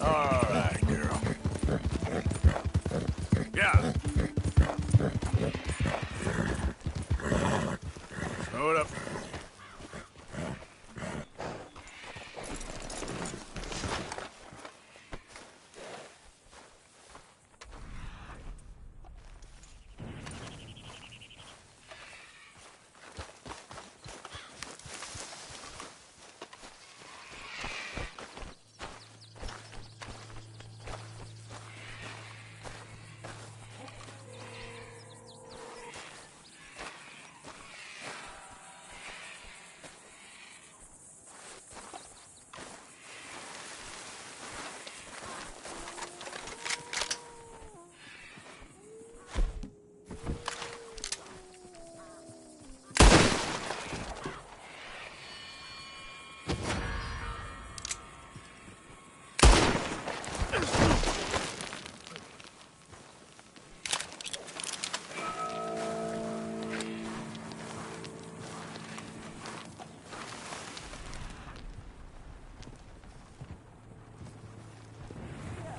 All right, girl. Yeah. Throw it up.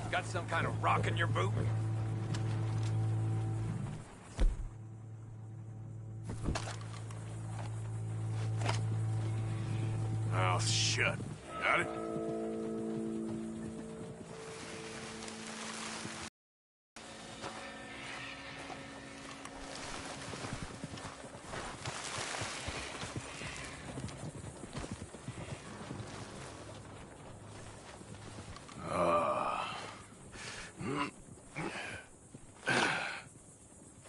Got some kind of rock in your boot? Oh, shut. Got it?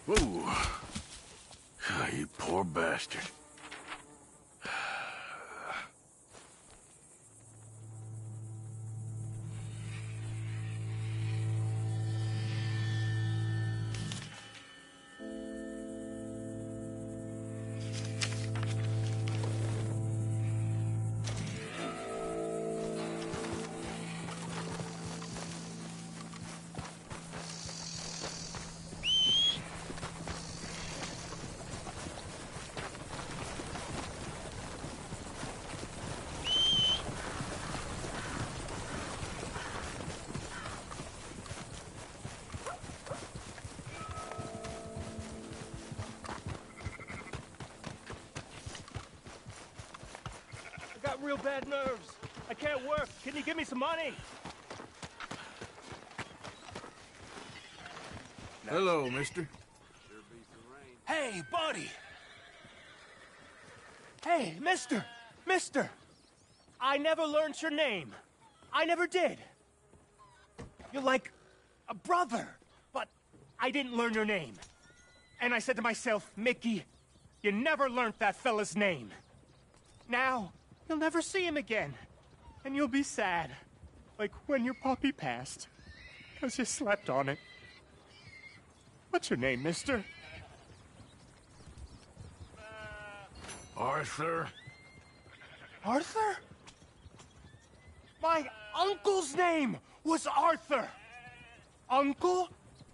Whoa. Ah, you poor bastard. I got real bad nerves. I can't work. Can you give me some money? Hello, mister. Hey, buddy! Hey, mister! Mister! I never learned your name. I never did. You're like a brother, but I didn't learn your name. And I said to myself, Mickey, you never learned that fella's name. Now, you'll never see him again. And you'll be sad. Like when your puppy passed. 'Cause you slept on it. What's your name, mister? Arthur? Arthur? My uncle's name was Arthur. Uncle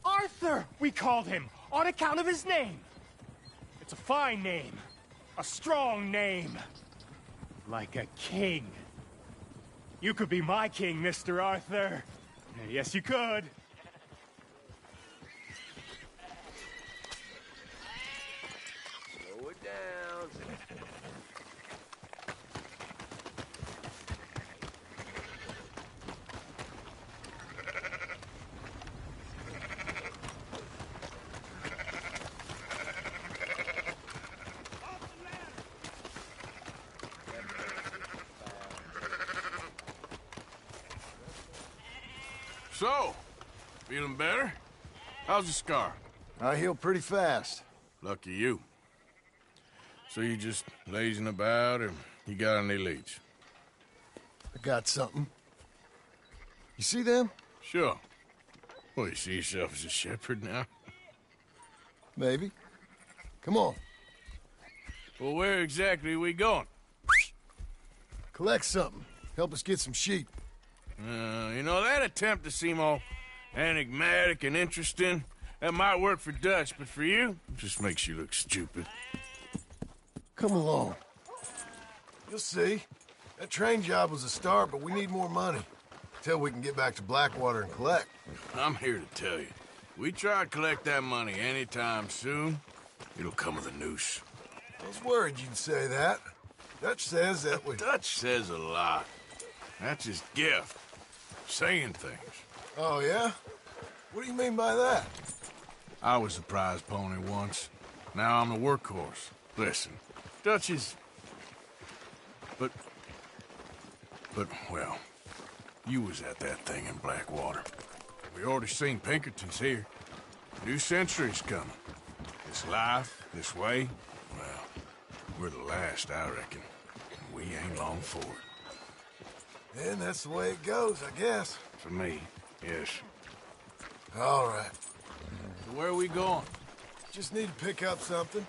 Arthur, we called him, on account of his name. It's a fine name. A strong name. Like a king. You could be my king, Mr. Arthur. Yes, you could. Slow it down. So, feeling better? How's the scar? I heal pretty fast. Lucky you. So you just lazing about, or you got any leads? I got something. You see them? Sure. Well, you see yourself as a shepherd now? Maybe. Come on. Well, where exactly are we going? Collect something. Help us get some sheep. You know, that attempt to seem all enigmatic and interesting, that might work for Dutch, but for you, it just makes you look stupid. Come along. You'll see. That train job was a start, but we need more money. Till we can get back to Blackwater and collect. I'm here to tell you. We try to collect that money anytime soon, it'll come with a noose. I was worried you'd say that. Dutch says that we... Dutch says a lot. That's his gift. Saying things. Oh, yeah? What do you mean by that? I was the prize pony once. Now I'm the workhorse. Listen, Dutch is... But, well, you was at that thing in Blackwater. We already seen Pinkertons here. New century's coming. This life, this way, well, we're the last, I reckon. We ain't long for it. And that's the way it goes, I guess. For me, yes. All right. So where are we going? Just need to pick up something.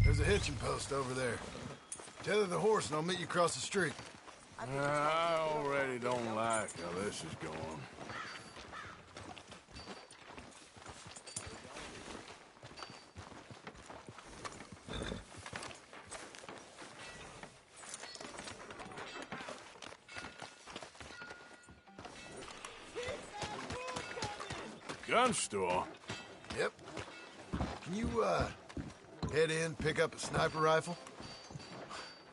There's a hitching post over there. Tether the horse and I'll meet you across the street. I already don't like how this is going. Gun store? Yep. Can you, head in, pick up a sniper rifle?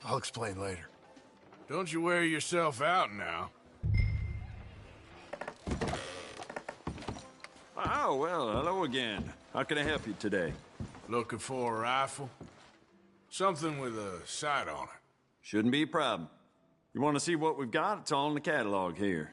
I'll explain later. Don't you wear yourself out now. Oh, well, hello again. How can I help you today? Looking for a rifle? Something with a sight on it. Shouldn't be a problem. You want to see what we've got? It's all in the catalog here.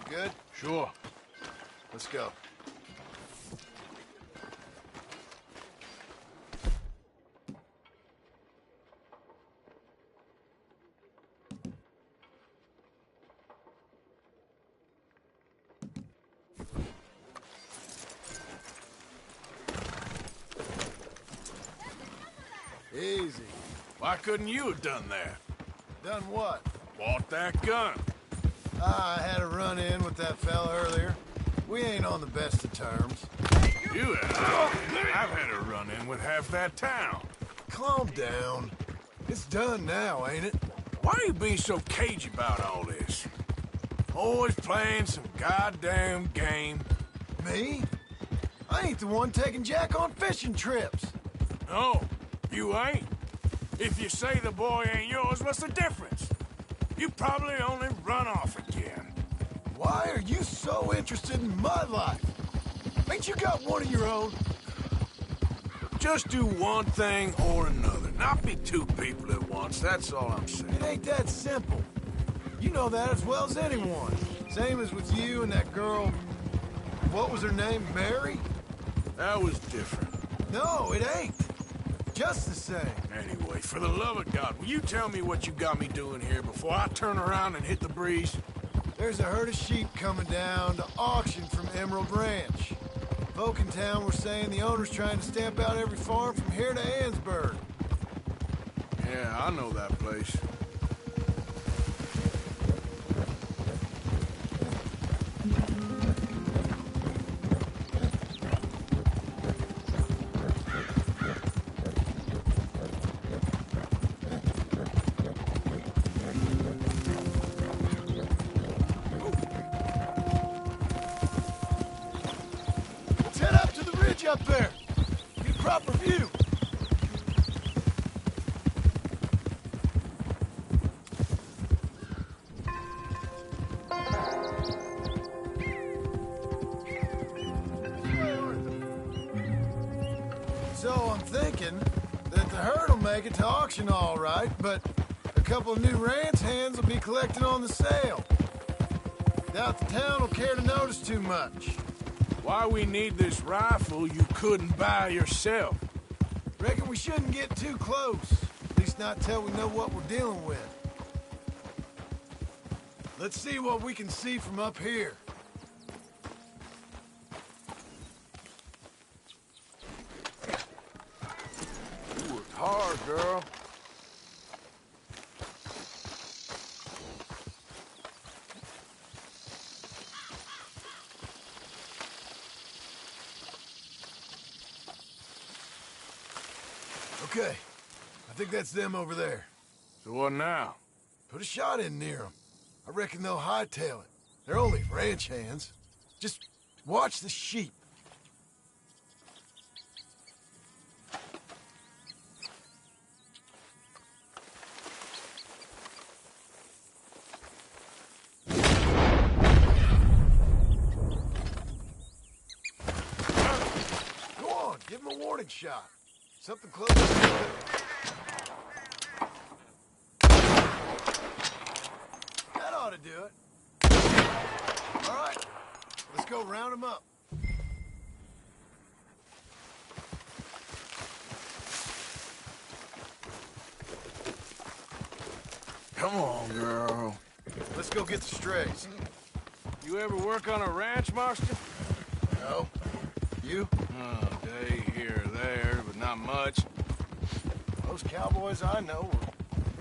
Good? Sure. Let's go. Easy. Why couldn't you have done that? Done what? Bought that gun. I had a run-in with that fella earlier. We ain't on the best of terms. You have. I've had a run-in with half that town. Calm down. It's done now, ain't it? Why are you being so cagey about all this? Always playing some goddamn game. Me? I ain't the one taking Jack on fishing trips. No, you ain't. If you say the boy ain't yours, what's the difference? You probably only run off again. Why are you so interested in my life? Ain't you got one of your own? Just do one thing or another. Not be two people at once, that's all I'm saying. It ain't that simple. You know that as well as anyone. Same as with you and that girl... What was her name? Mary? That was different. No, it ain't. Just the same. Anyway, for the love of God, will you tell me what you got me doing here before I turn around and hit the breeze? There's a herd of sheep coming down to auction from Emerald Ranch. Folk in town were saying the owner's trying to stamp out every farm from here to Annesburg. Yeah, I know that place. up there. Get a proper view. So I'm thinking that the herd will make it to auction all right, but a couple of new ranch hands will be collecting on the sale. Doubt the town will care to notice too much. Why we need this rifle you couldn't buy yourself? Reckon we shouldn't get too close. At least not till we know what we're dealing with. Let's see what we can see from up here. You worked hard, girl. Okay. I think that's them over there. So what now? Put a shot in near them. I reckon they'll hightail it. They're only ranch hands. Just watch the sheep. Go on, give him a warning shot. Something close. That ought to do it. All right, let's go round him up. Come on, girl. Let's go get the strays. You ever work on a ranch, Marston? No? You? Oh, day here or there, but not much. Those cowboys I know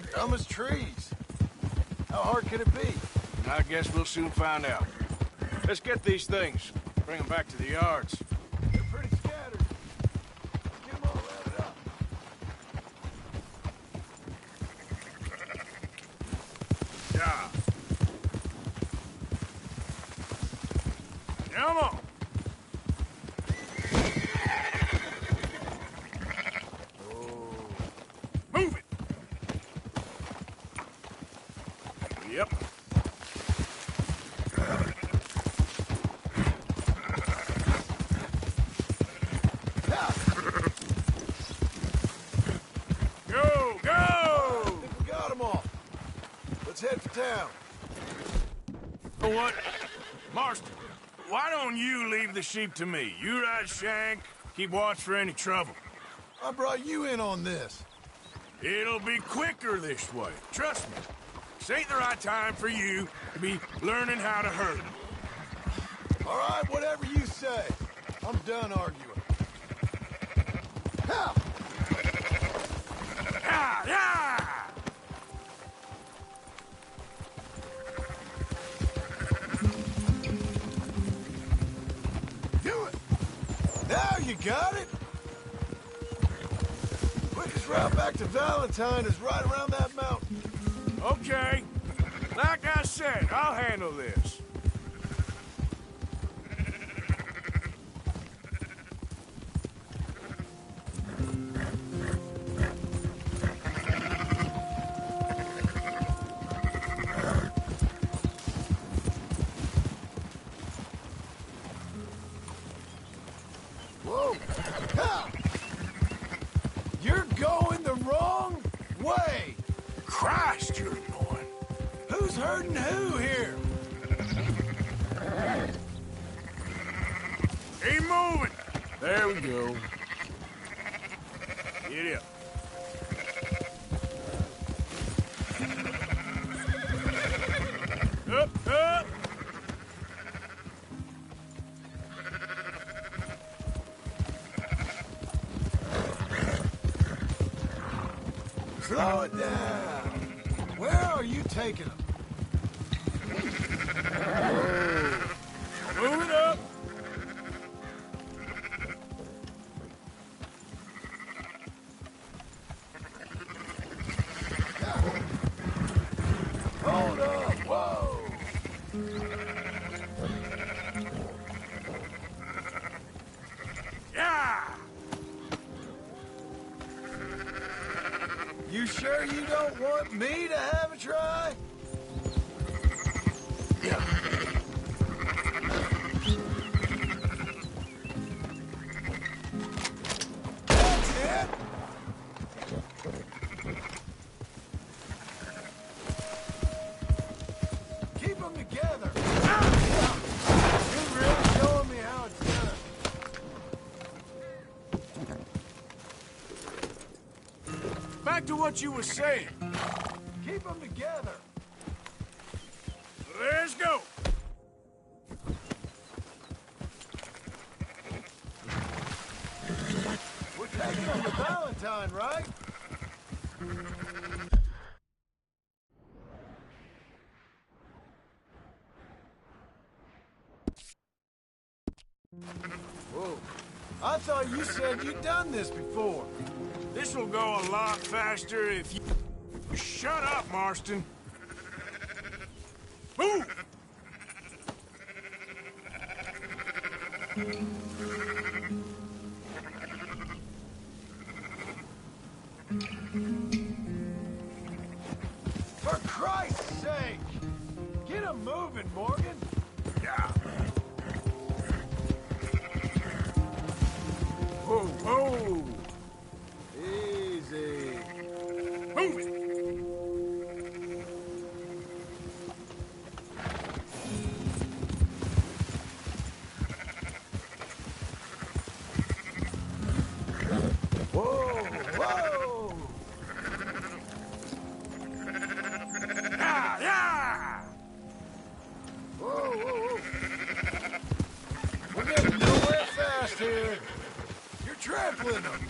are dumb as trees. How hard could it be? I guess we'll soon find out. Let's get these things. Bring them back to the yards. They're pretty scattered. Get them all rounded up. Yeah. Come on. Move it. Yep. Go, go! I think we got them all. Let's head for town. You know what? Marston, why don't you leave the sheep to me? You ride Shank, keep watch for any trouble. I brought you in on this. It'll be quicker this way. Trust me. This ain't the right time for you to be learning how to herd. All right, whatever you say. I'm done arguing. Ha! Yeah, yeah! Do it! Now you got it! Quickest route back to Valentine is right around that mountain. Okay. Like I said, I'll handle this. Whoa! Ha! You're going the wrong way! Christ, you're annoying. Who's hurting who here? Keep moving. There we go. Get up. Up, up. Slow it down. Where are you taking them? Move it up. Hold up! Whoa! Yeah. You sure you don't want me to have a try? Yeah. That's it! Keep them together! You're really showing me how it's done. Back to what you were saying. Keep them together. Let's go. We're taking them to Valentine, right? Whoa. I thought you said you'd done this before. This will go a lot faster if you... Shut up, Marston. Move! For Christ's sake! Get 'em moving, Morgan! Yeah. Whoa, whoa! Easy. Move it! Whoa, whoa! Yeah, yeah! Whoa, whoa, whoa! We're getting nowhere fast here. You're trampling them.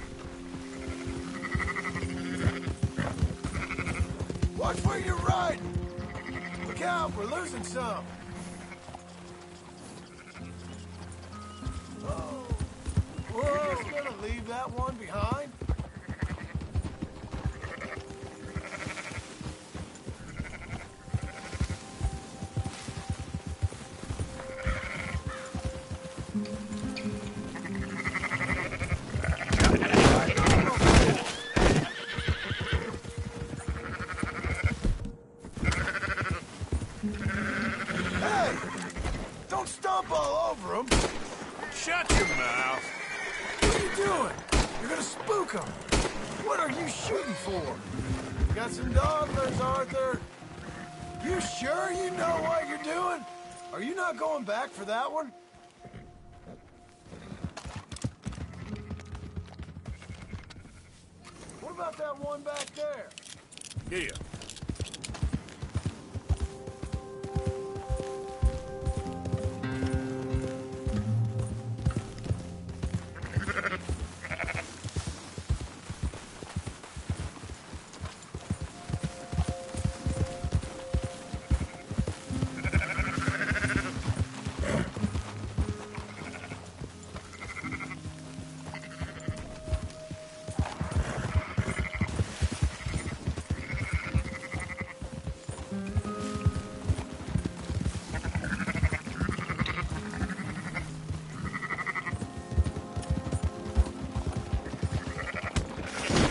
Watch where you're riding. Look out, we're losing some. Oh. Whoa, just gonna leave that one behind? Hey! Don't stomp all over them! Shut your mouth. What are you doing? You're gonna spook them! What are you shooting for? Got some dogglers, Arthur. You sure you know what you're doing? Are you not going back for that one? What about that one back there? Yeah.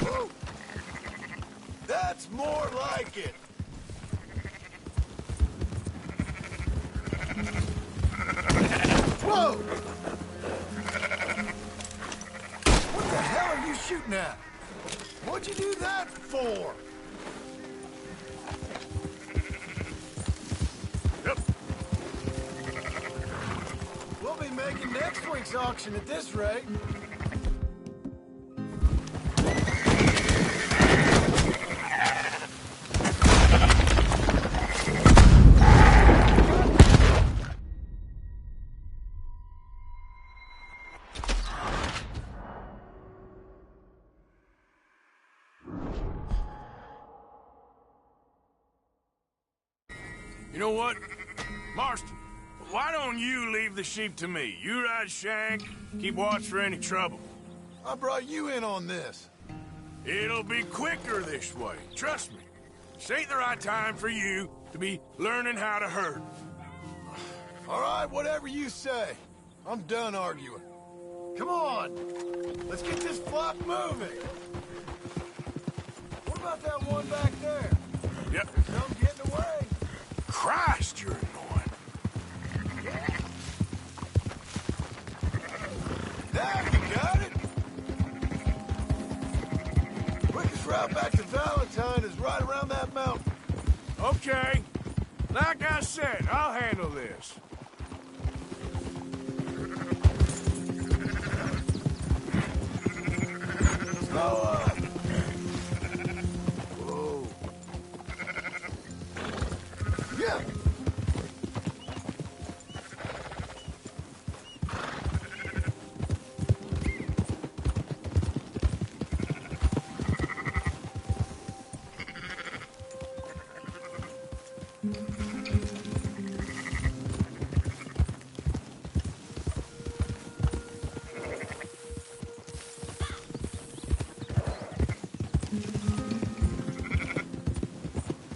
Whoa. That's more like it. Whoa! What the hell are you shooting at? What'd you do that for? Yep. We'll be making next week's auction at this rate. You know what? Marston, why don't you leave the sheep to me? You ride Shank, keep watch for any trouble. I brought you in on this. It'll be quicker this way, trust me. This ain't the right time for you to be learning how to herd. All right, whatever you say. I'm done arguing. Come on. Let's get this flock moving. What about that one back there? Yep. There's some getting away. Christ, you're annoying. Now you got it. Quickest route back to Valentine is right around that mountain. Okay. Like I said, I'll handle this. Slow up. Whoa. Yeah.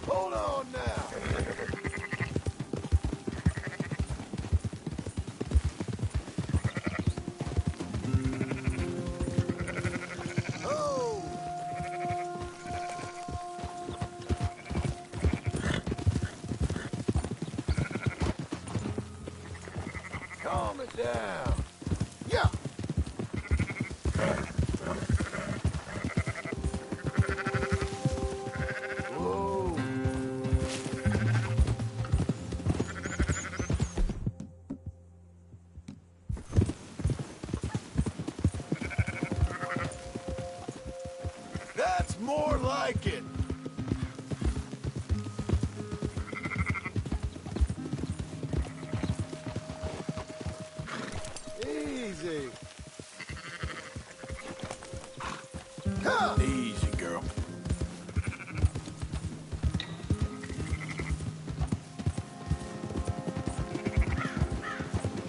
Hold on now. Oh. Calm it down. Yeah. Whoa. That's more like it. Easy. Ha! Easy, girl.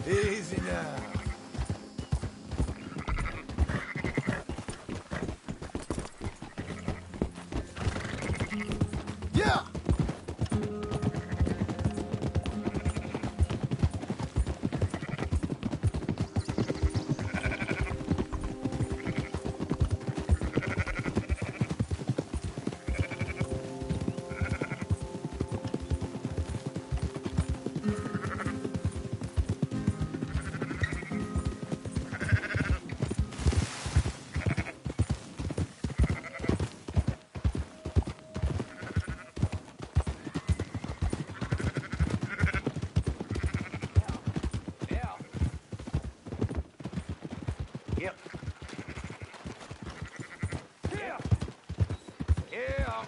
Easy now. Yeah! Yeah. Yep. Yeah. Yeah.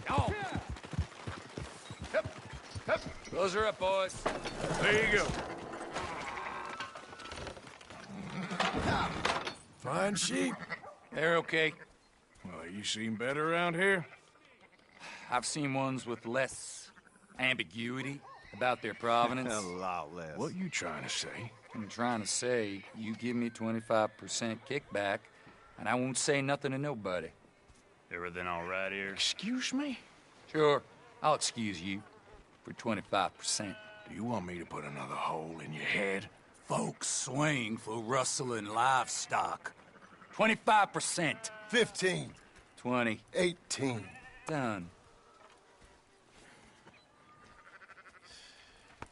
Oh. Close her up, boys. There you go. Fine sheep. They're okay. Well, you seem better around here. I've seen ones with less ambiguity about their provenance. A lot less. What you trying to say? I'm trying to say, you give me 25% kickback, and I won't say nothing to nobody. Everything all right here? Excuse me? Sure, I'll excuse you for 25%. Do you want me to put another hole in your head? Folks swing for rustling livestock. 25%. 15. 20. 18. Done.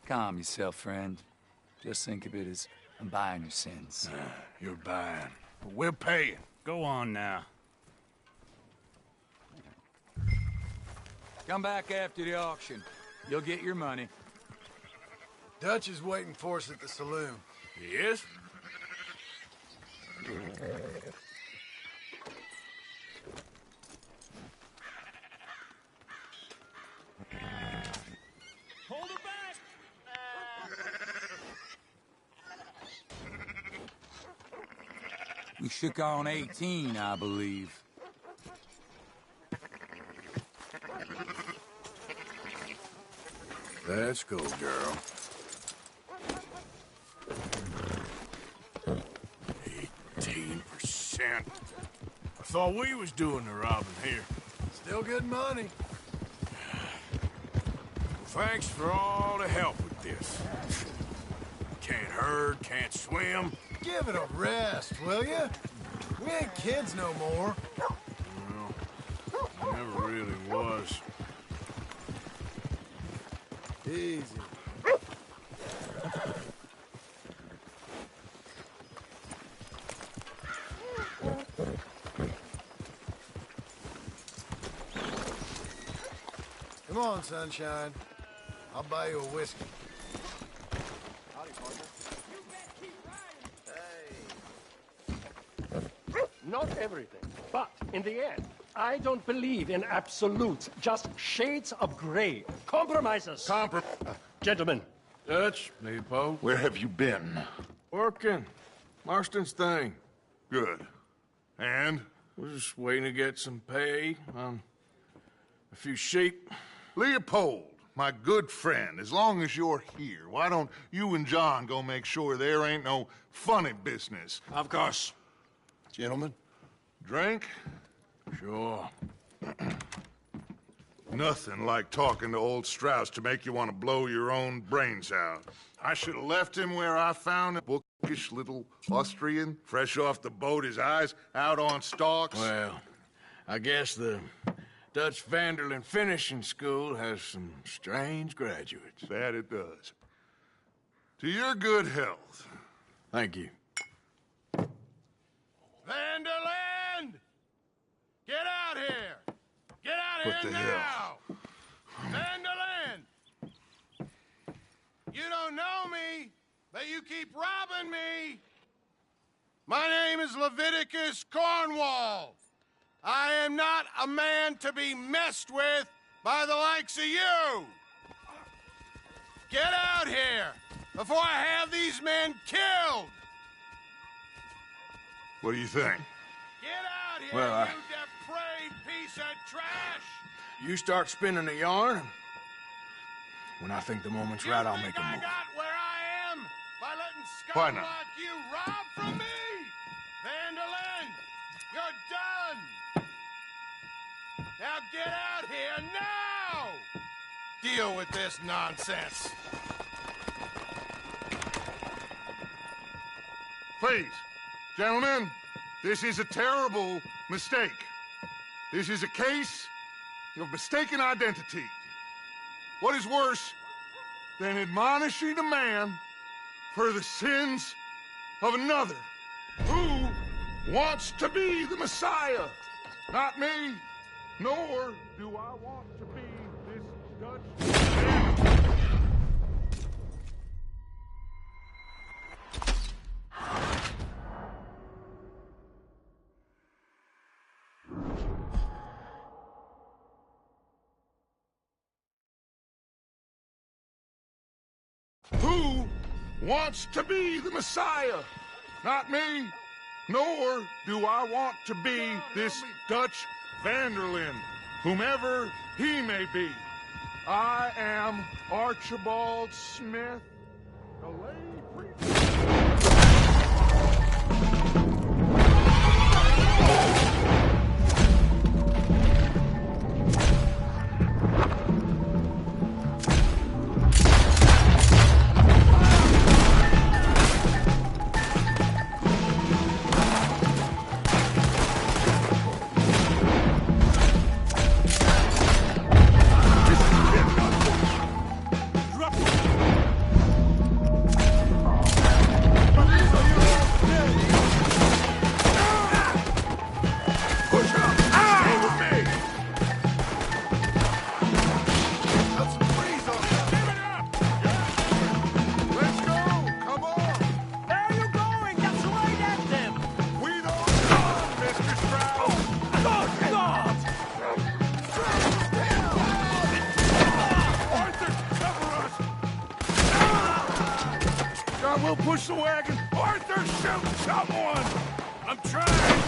Calm yourself, friend. Just think of it as I'm buying your sins. You're buying. But we're paying. Go on now. Come back after the auction. You'll get your money. Dutch is waiting for us at the saloon. He is? Hold it back! We shook on 18, I believe. Let's go, girl. 18%. I thought we was doing the robbing here. Still good money. Thanks for all the help with this. Can't herd, can't swim. Give it a rest, will ya? We ain't kids no more. Never was. Easy. Come on, Sunshine. I'll buy you a whiskey. Not everything, but in the end, I don't believe in absolutes, just shades of gray. Compromises. Gentlemen. Dutch, Leopold. Where have you been? Working. Marston's thing. Good. And? We're just waiting to get some pay on a few sheep. Leopold, my good friend, as long as you're here, why don't you and John go make sure there ain't no funny business? Of course. Gentlemen, drink? Sure. Nothing like talking to old Strauss to make you want to blow your own brains out. I should have left him where I found him. Bookish little Austrian, fresh off the boat, his eyes out on stalks. Well, I guess the Dutch Vanderlyn Finishing School has some strange graduates. That it does. To your good health. Thank you. Vanderland! Get out here! Get out What here the now! hell? Vanderland! You don't know me, but you keep robbing me! My name is Leviticus Cornwall. I am not a man to be messed with by the likes of you! Get out here before I have these men killed! What do you think? Get out here, Well, you depraved piece of trash! You start spinning a yarn. When I think the moment's right, I'll make a I move. got where I am by letting Why scum not? like you rob from me? Vanderlyn, you're done! Now get out here now! Deal with this nonsense. Please, gentlemen, this is a terrible mistake. This is a case of mistaken identity. What is worse than admonishing a man for the sins of another who wants to be the Messiah? Not me, nor do I want to be this Dutch man. Who wants to be the Messiah? Not me, nor do I want to be this Dutch Vanderlyn, whomever he may be. I am Archibald Smith, the lay preacher. We'll push the wagon. Arthur, shoot someone! I'm trying!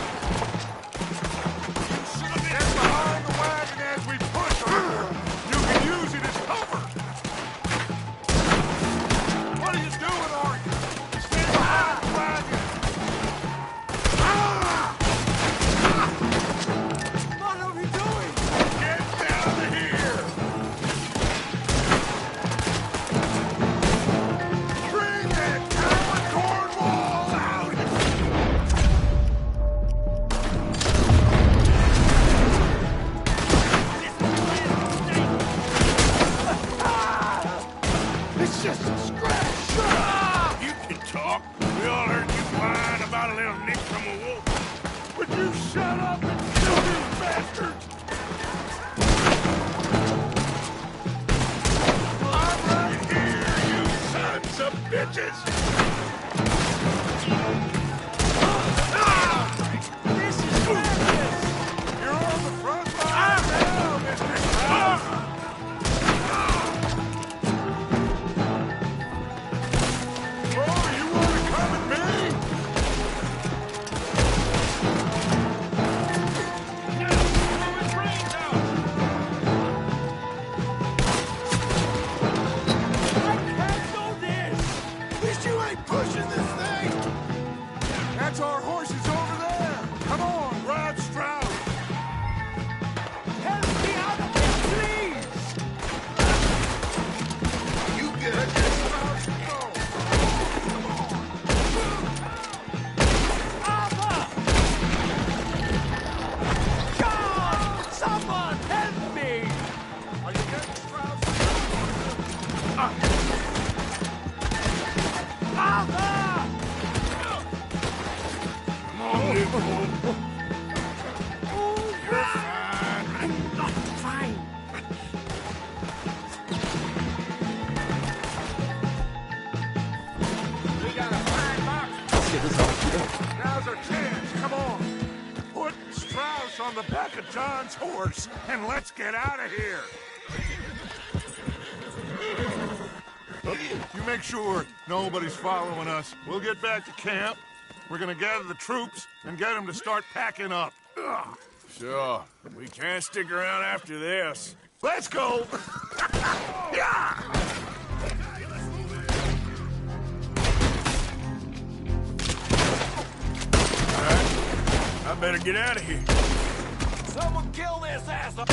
You should have been behind the wagon as we push, Arthur. You can use it as cover. What are you doing, Arthur? Stand behind the wagon. What are we doing? Get down to here! Bring that coward Cornwall out! bitches! This is madness! You're on the front line now, Mr. Strauss! Oh, you want to come at me? Pushing this thing! That's our horses over there! Come on, grab Strauss! Help me out of here, please! You get it, Strauss, go! Arthur! God! Someone help me! Are you getting Strauss? Arthur! Come on, Newport. You're fine. I'm not fine. We got a fine box. Now's our chance. Come on. Put Strauss on the back of John's horse, and let's get out of here. You make sure nobody's following us. We'll get back to camp. We're gonna gather the troops and get them to start packing up. Ugh. Sure. We can't stick around after this. Let's go! Yeah! All right. I better get out of here. Someone kill this asshole!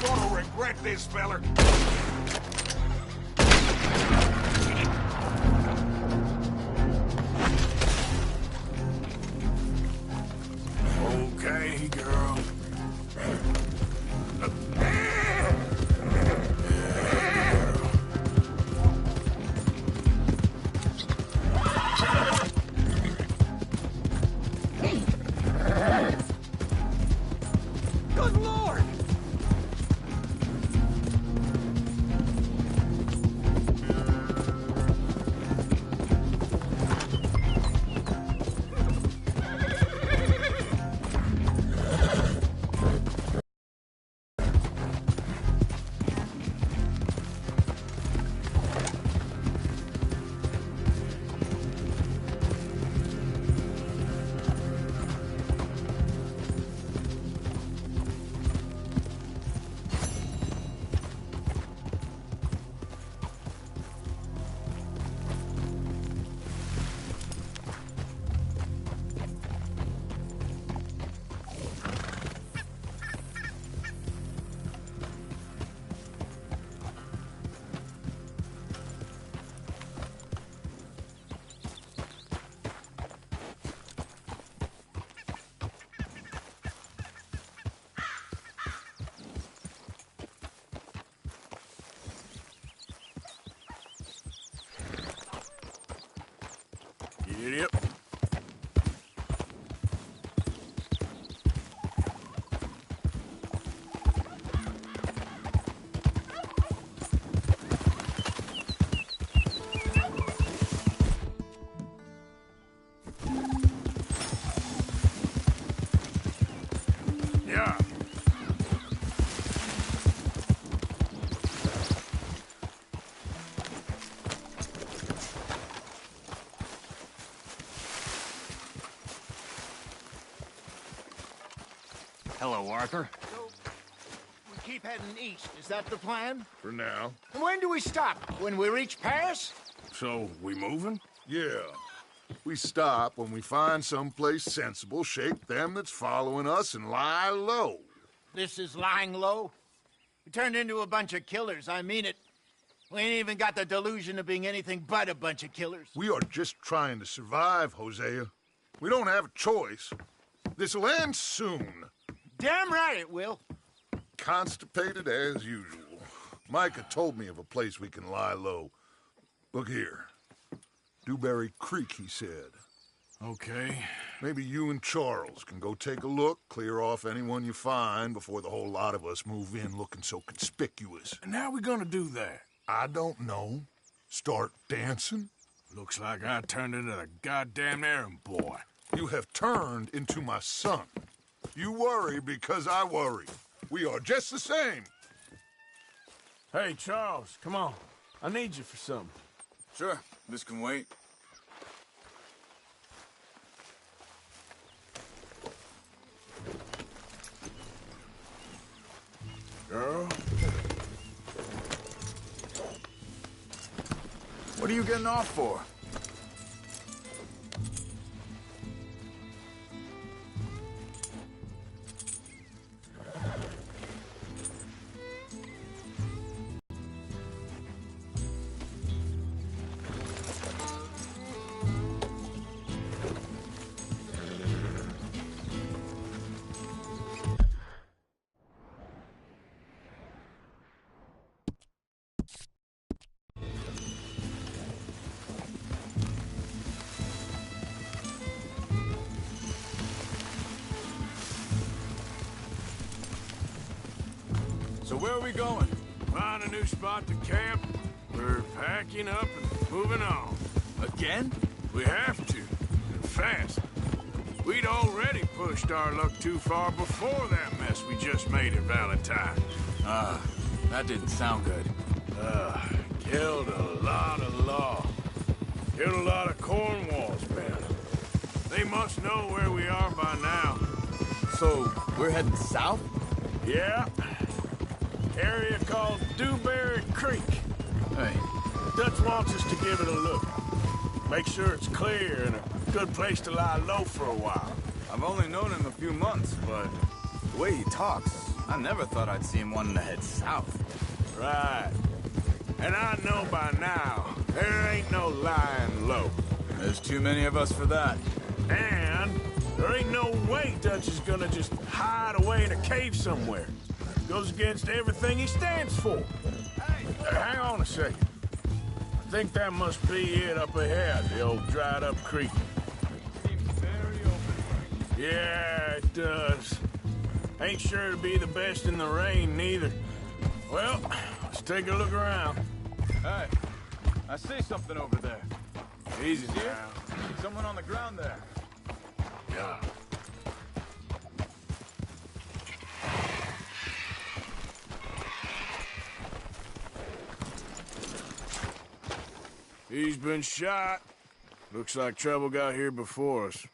You're gonna regret this, feller. Okay, girl. Good Lord! Idiot. Yeah. Hello, Arthur. So, we keep heading east. Is that the plan? For now. And when do we stop? When we reach Paris? So, we moving? Yeah. We stop when we find someplace sensible, shake them that's following us, and lie low. This is lying low? We turned into a bunch of killers, I mean it. We ain't even got the delusion of being anything but a bunch of killers. We are just trying to survive, Hosea. We don't have a choice. This'll end soon. Damn right it will. Constipated as usual. Micah told me of a place we can lie low. Look here. Dewberry Creek, he said. Okay. Maybe you and Charles can go take a look, clear off anyone you find before the whole lot of us move in looking so conspicuous. And how are we gonna do that? I don't know. Start dancing? Looks like I turned into the goddamn errand boy. You have turned into my son. You worry because I worry. We are just the same. Hey, Charles, come on. I need you for something. Sure, this can wait. Girl? What are you getting off for? So where are we going? Find a new spot to camp. We're packing up and moving on. Again? We have to, and fast. We'd already pushed our luck too far before that mess we just made at Valentine. That didn't sound good. Killed a lot of law. Killed a lot of Cornwall's men. They must know where we are by now. So, we're heading south? Yeah. Area called Dewberry Creek. Hey, Dutch wants us to give it a look. Make sure it's clear and a good place to lie low for a while. I've only known him a few months, but the way he talks, I never thought I'd see him wanting to head south. Right. And I know by now, there ain't no lying low. There's too many of us for that. And there ain't no way Dutch is gonna just hide away in a cave somewhere. Goes against everything he stands for. Hey, hang on a second. I think that must be it up ahead, the old dried-up creek. Seems very open. Yeah, it does. Ain't sure to be the best in the rain, neither. Well, let's take a look around. Hey, I see something over there. Easy See it? now. Someone on the ground there. Yeah. He's been shot. Looks like trouble got here before us.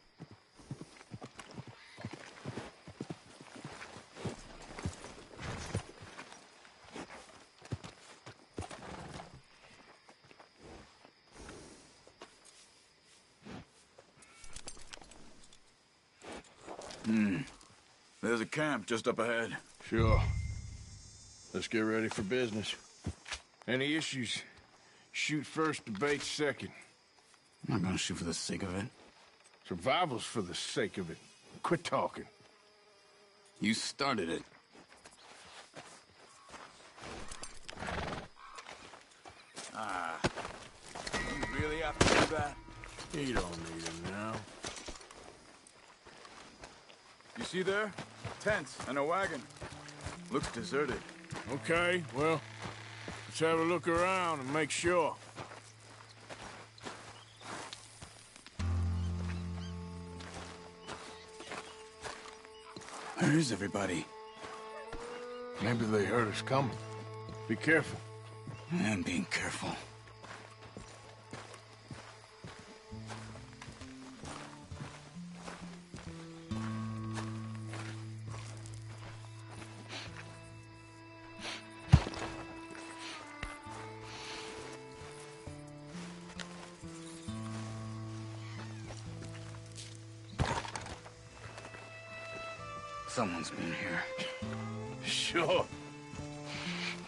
There's a camp just up ahead. Sure. Let's get ready for business. Any issues? Shoot first, debate second. I'm not gonna shoot for the sake of it. Survival's for the sake of it. Quit talking. You started it. You really have to do that? You don't need him now. You see there? Tents and a wagon. Looks deserted. Okay, well, let's have a look around and make sure. Where is everybody? Maybe they heard us coming. Be careful. I'm being careful. Someone's been here. Sure.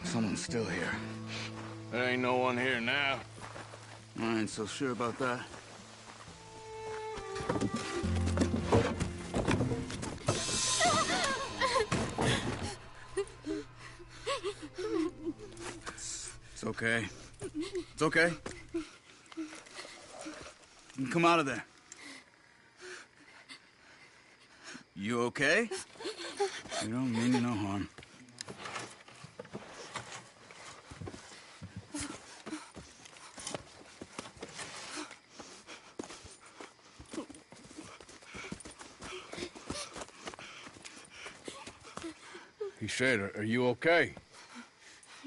Someone's still here. There ain't no one here now. I ain't so sure about that. It's okay. It's okay. You can come out of there. You okay? You don't mean you no harm. He said, are you okay?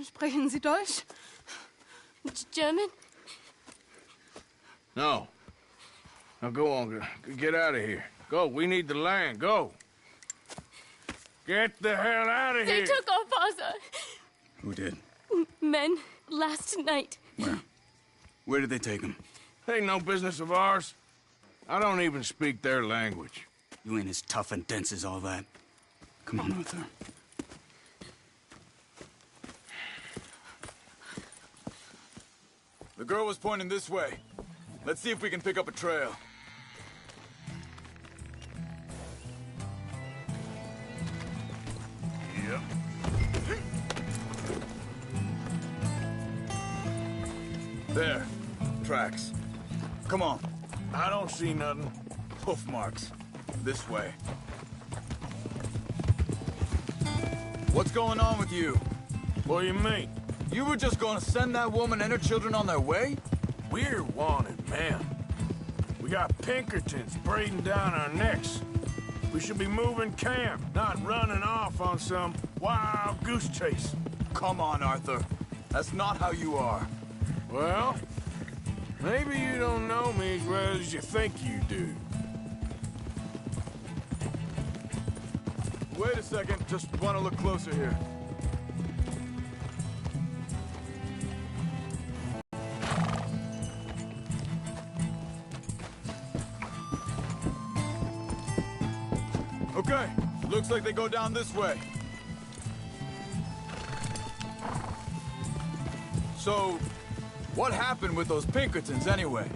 Sprechen Sie Deutsch? German? No. Now go on, get out of here. Go, we need the land, go. Get the hell out of They here! took off Asa. Who did? Men, last night. Where? Where did they take him? Ain't no business of ours. I don't even speak their language. You ain't as tough and dense as all that. Come on, Arthur. The girl was pointing this way. Let's see if we can pick up a trail. Yep. There. Tracks. Come on. I don't see nothing. Hoof marks. This way. What's going on with you? What do you mean? You were just gonna send that woman and her children on their way? We're wanted, man. We got Pinkertons breathing down our necks. We should be moving camp, not running off on some wild goose chase. Come on, Arthur. That's not how you are. Well, maybe you don't know me as well as you think you do. Wait a second. Just want to look closer here. Okay, looks like they go down this way. So, what happened with those Pinkertons anyway?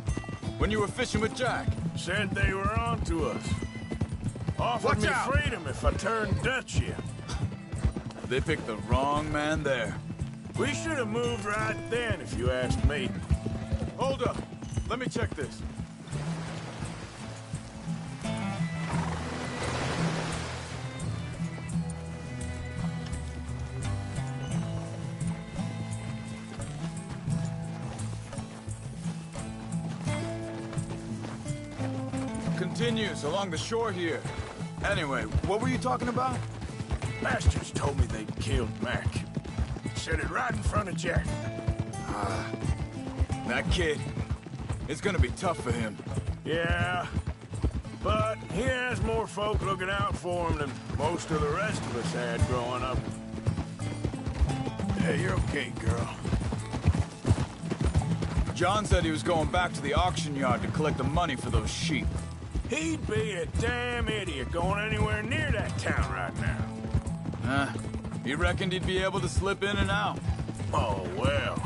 When you were fishing with Jack? Said they were on to us. Offered Watch me out! freedom if I turned Dutch yet. They picked the wrong man there. We should have moved right then, if you ask me. Hold up. Let me check this. Continues along the shore here. Anyway, what were you talking about? Bastards told me they'd killed Mac. Said it right in front of Jack. That kid. It's gonna be tough for him. Yeah, but he has more folk looking out for him than most of the rest of us had growing up. Hey, you're okay, girl. John said he was going back to the auction yard to collect the money for those sheep. He'd be a damn idiot going anywhere near that town right now. He reckoned he'd be able to slip in and out. Oh, well.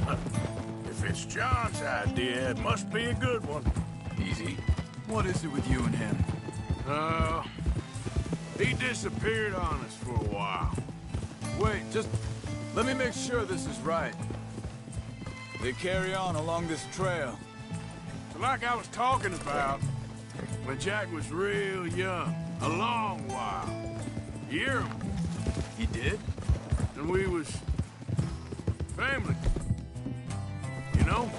If it's John's idea, it must be a good one. Easy. What is it with you and him? He disappeared on us for a while. Wait, just let me make sure this is right. They carry on along this trail. So like I was talking about, when Jack was real young, a long while. Year He did? and we was family. You know?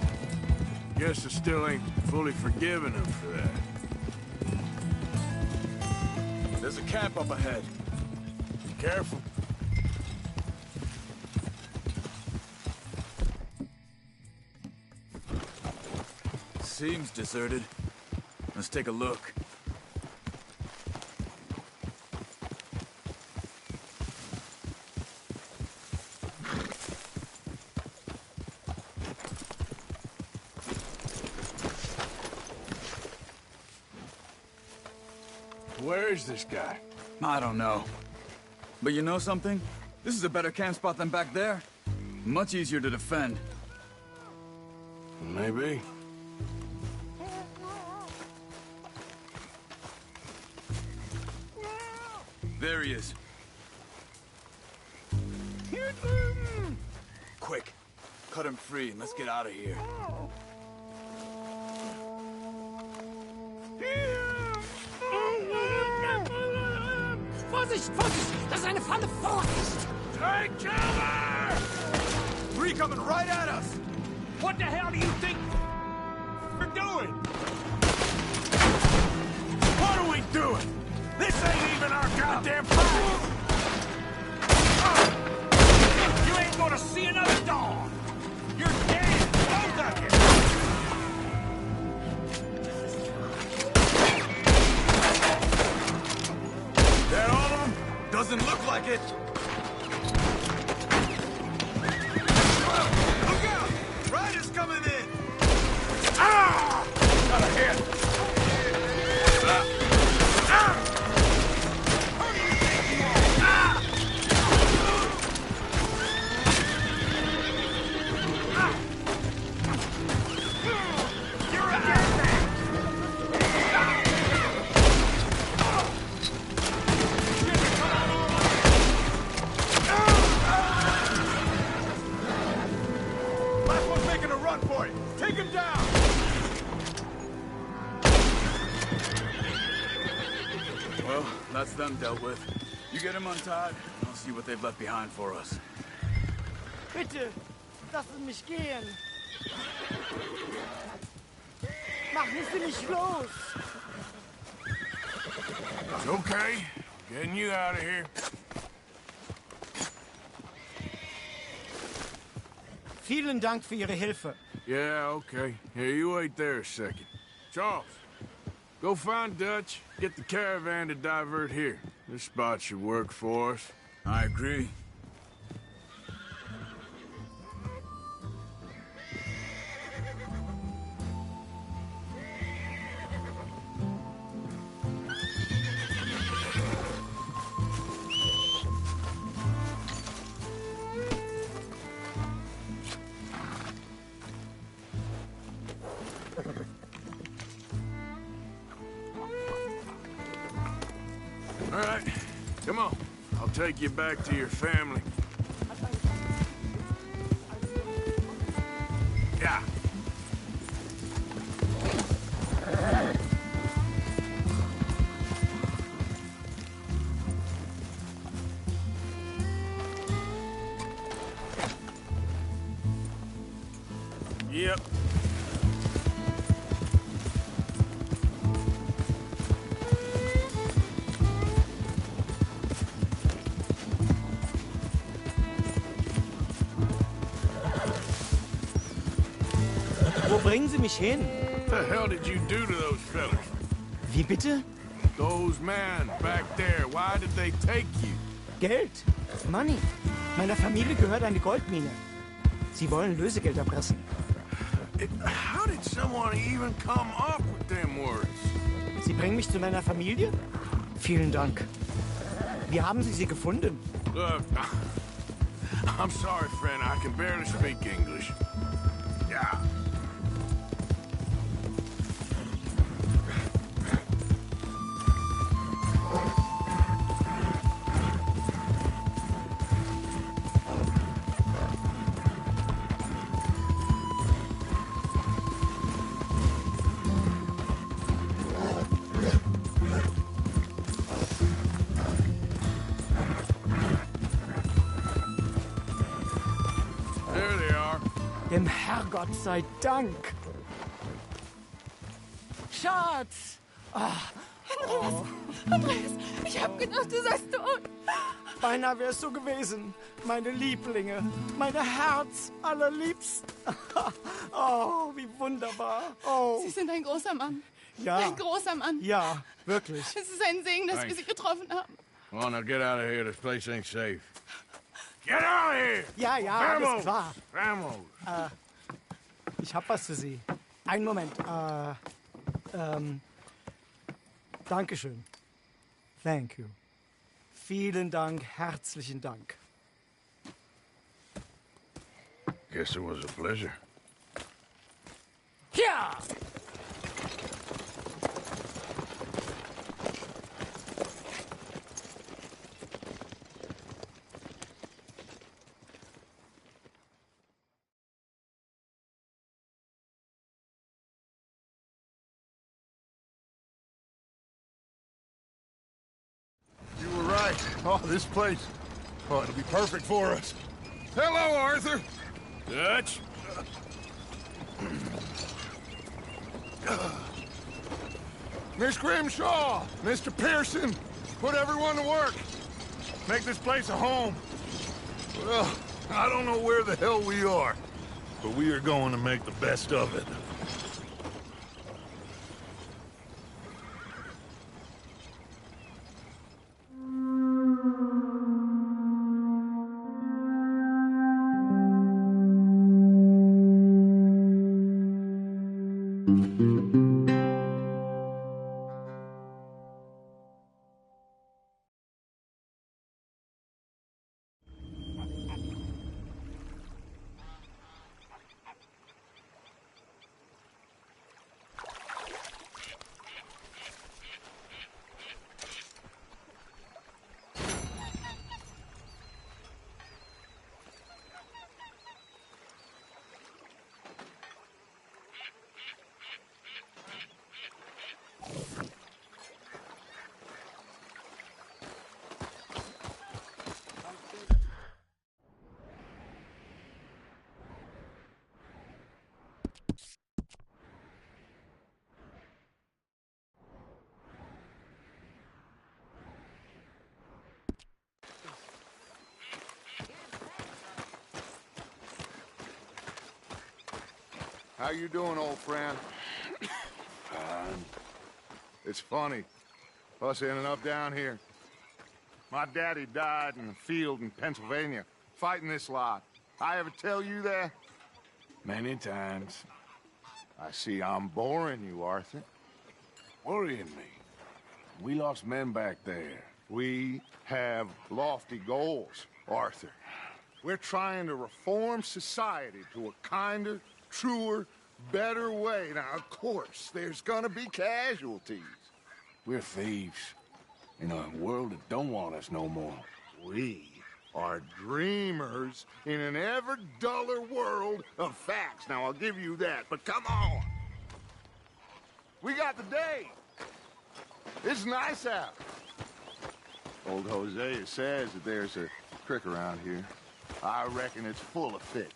Guess I still ain't fully forgiven him for that. There's a camp up ahead. Careful. Seems deserted. Let's take a look. Where is this guy? I don't know. But you know something? This is a better camp spot than back there. Much easier to defend. Maybe. There he is. Quick. Cut him free and let's get out of here. Vorsicht, Vorsicht! Das ist eine Falle! Vorsicht! Take cover! Three coming right at us! What the hell do you think you're doing? What are we doing? This ain't even our goddamn fight! You ain't gonna see another dog! You're dead! Both of you! That all of them? Doesn't look like it. Look out! Riders coming in! Ah! Got a hit! Last one's making a run for it. Take him down! Well, that's them dealt with. You get him untied, and I'll see what they've left behind for us. Bitte, lassen mich gehen. Machen Sie mich los. It's okay. Getting you out of here. Vielen Dank für Ihre Hilfe. Yeah, okay. Here, you wait there a second. Charles, go find Dutch. Get the caravan to divert here. This spot should work for us. I agree. All right, come on. I'll take you back to your family. Yeah. Yep. Wo bringen Sie mich hin? What the hell did you do to those fellas? Wie bitte? Those men back there, why did they take you? Geld. Money. Meiner Familie gehört eine Goldmine. Sie wollen Lösegeld erpressen. How did someone even come up with them words? Sie bringen mich zu meiner Familie? Vielen Dank. Wie haben Sie sie gefunden? Look, I'm sorry, friend. I can barely speak English. Yeah. There they are. Dem Herrgott sei Dank. Schatz! Andreas, ich hab gedacht, du seist tot. Beinahe wär's so gewesen. Meine Lieblinge. Meine Herz allerliebsten. Oh, wie wunderbar. Oh. Sie sind ein großer Mann. Ja. Ein großer Mann. Ja, wirklich. Es ist ein Segen, dass wir Thanks. Sie getroffen haben. Come on, now get out of here. This place ain't safe. Get out of here! Ja, ja, alles Vamos! klar. Vamos! Ich hab was für Sie. Einen Moment. Dankeschön. Thank you. Vielen Dank, herzlichen Dank. Guess it was a pleasure. Ja! You were right. Oh, this place. Oh, it'll be perfect for us. Hello, Arthur. Dutch? Miss Grimshaw, Mr. Pearson, put everyone to work. Make this place a home. Well, I don't know where the hell we are, but we are going to make the best of it. How you doing, old friend? Fine. It's funny, us ending up down here. My daddy died in the field in Pennsylvania, fighting this lot. I ever tell you that? Many times. I see I'm boring you, Arthur. Worrying me. We lost men back there. We have lofty goals, Arthur. We're trying to reform society to a kinder, truer, better way. Now, of course, there's gonna be casualties. We're thieves in a world that don't want us no more. We are dreamers in an ever duller world of facts. Now, I'll give you that, but come on. We got the day. It's nice out. Old Hosea says that there's a creek around here. I reckon it's full of fish.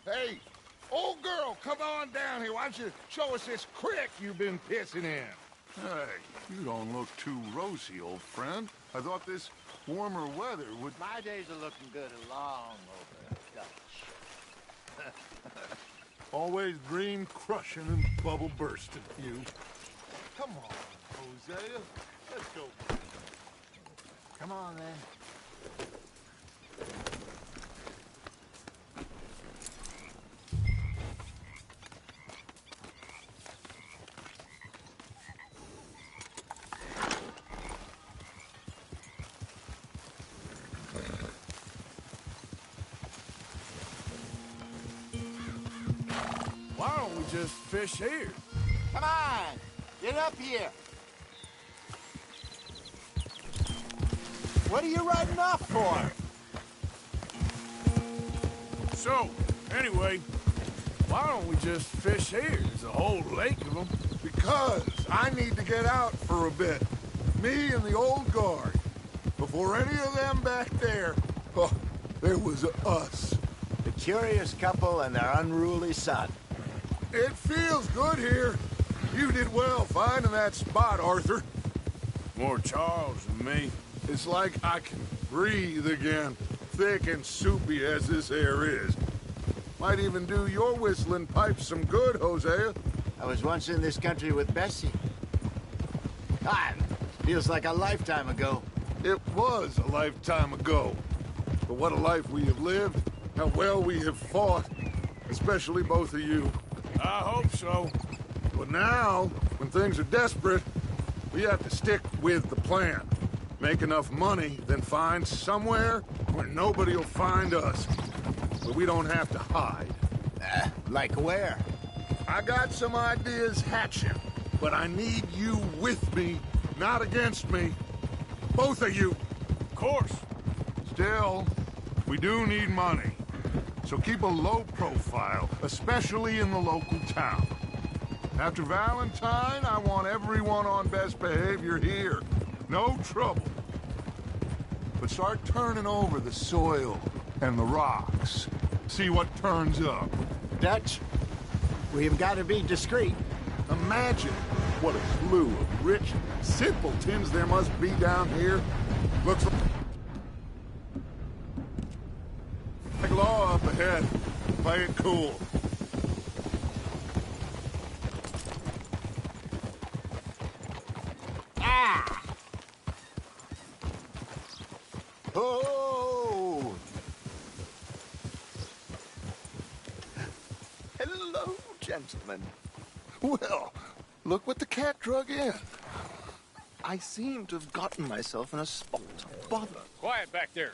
Hey, old girl, come on down here. Why don't you show us this creek you've been pissing in? Hey, you don't look too rosy, old friend. I thought this warmer weather would... My days are looking good along over Dutch. Always dream crushing and bubble bursting, you. Come on, Hosea. Let's go. Come on, then. Why don't we just fish here? Come on! Get up here! What are you riding off for? So, anyway, why don't we just fish here? There's a whole lake of them. Because I need to get out for a bit. Me and the old guard. Before any of them back there, oh, there was us. The curious couple and their unruly son. It feels good here. You did well finding that spot, Arthur. More Charles than me. It's like I can breathe again, thick and soupy as this air is. Might even do your whistling pipes some good, Hosea. I was once in this country with Bessie. God, feels like a lifetime ago. It was a lifetime ago. But what a life we have lived, how well we have fought, especially both of you. I hope so. But now, when things are desperate, we have to stick with the plan. Make enough money, then find somewhere where nobody will find us. But we don't have to hide. Like where? I got some ideas hatching, but I need you with me, not against me. Both of you. Of course. Still, We do need money. So keep a low profile, especially in the local town. After Valentine, I want everyone on best behavior here. No trouble. But start turning over the soil and the rocks. See what turns up. Dutch, we've got to be discreet. Imagine what a slew of rich simpletons there must be down here. Looks like law up ahead. Play it cool. Ah! Oh! Hello, gentlemen. Well, look what the cat drug in. I seem to have gotten myself in a spot of bother. Quiet back there.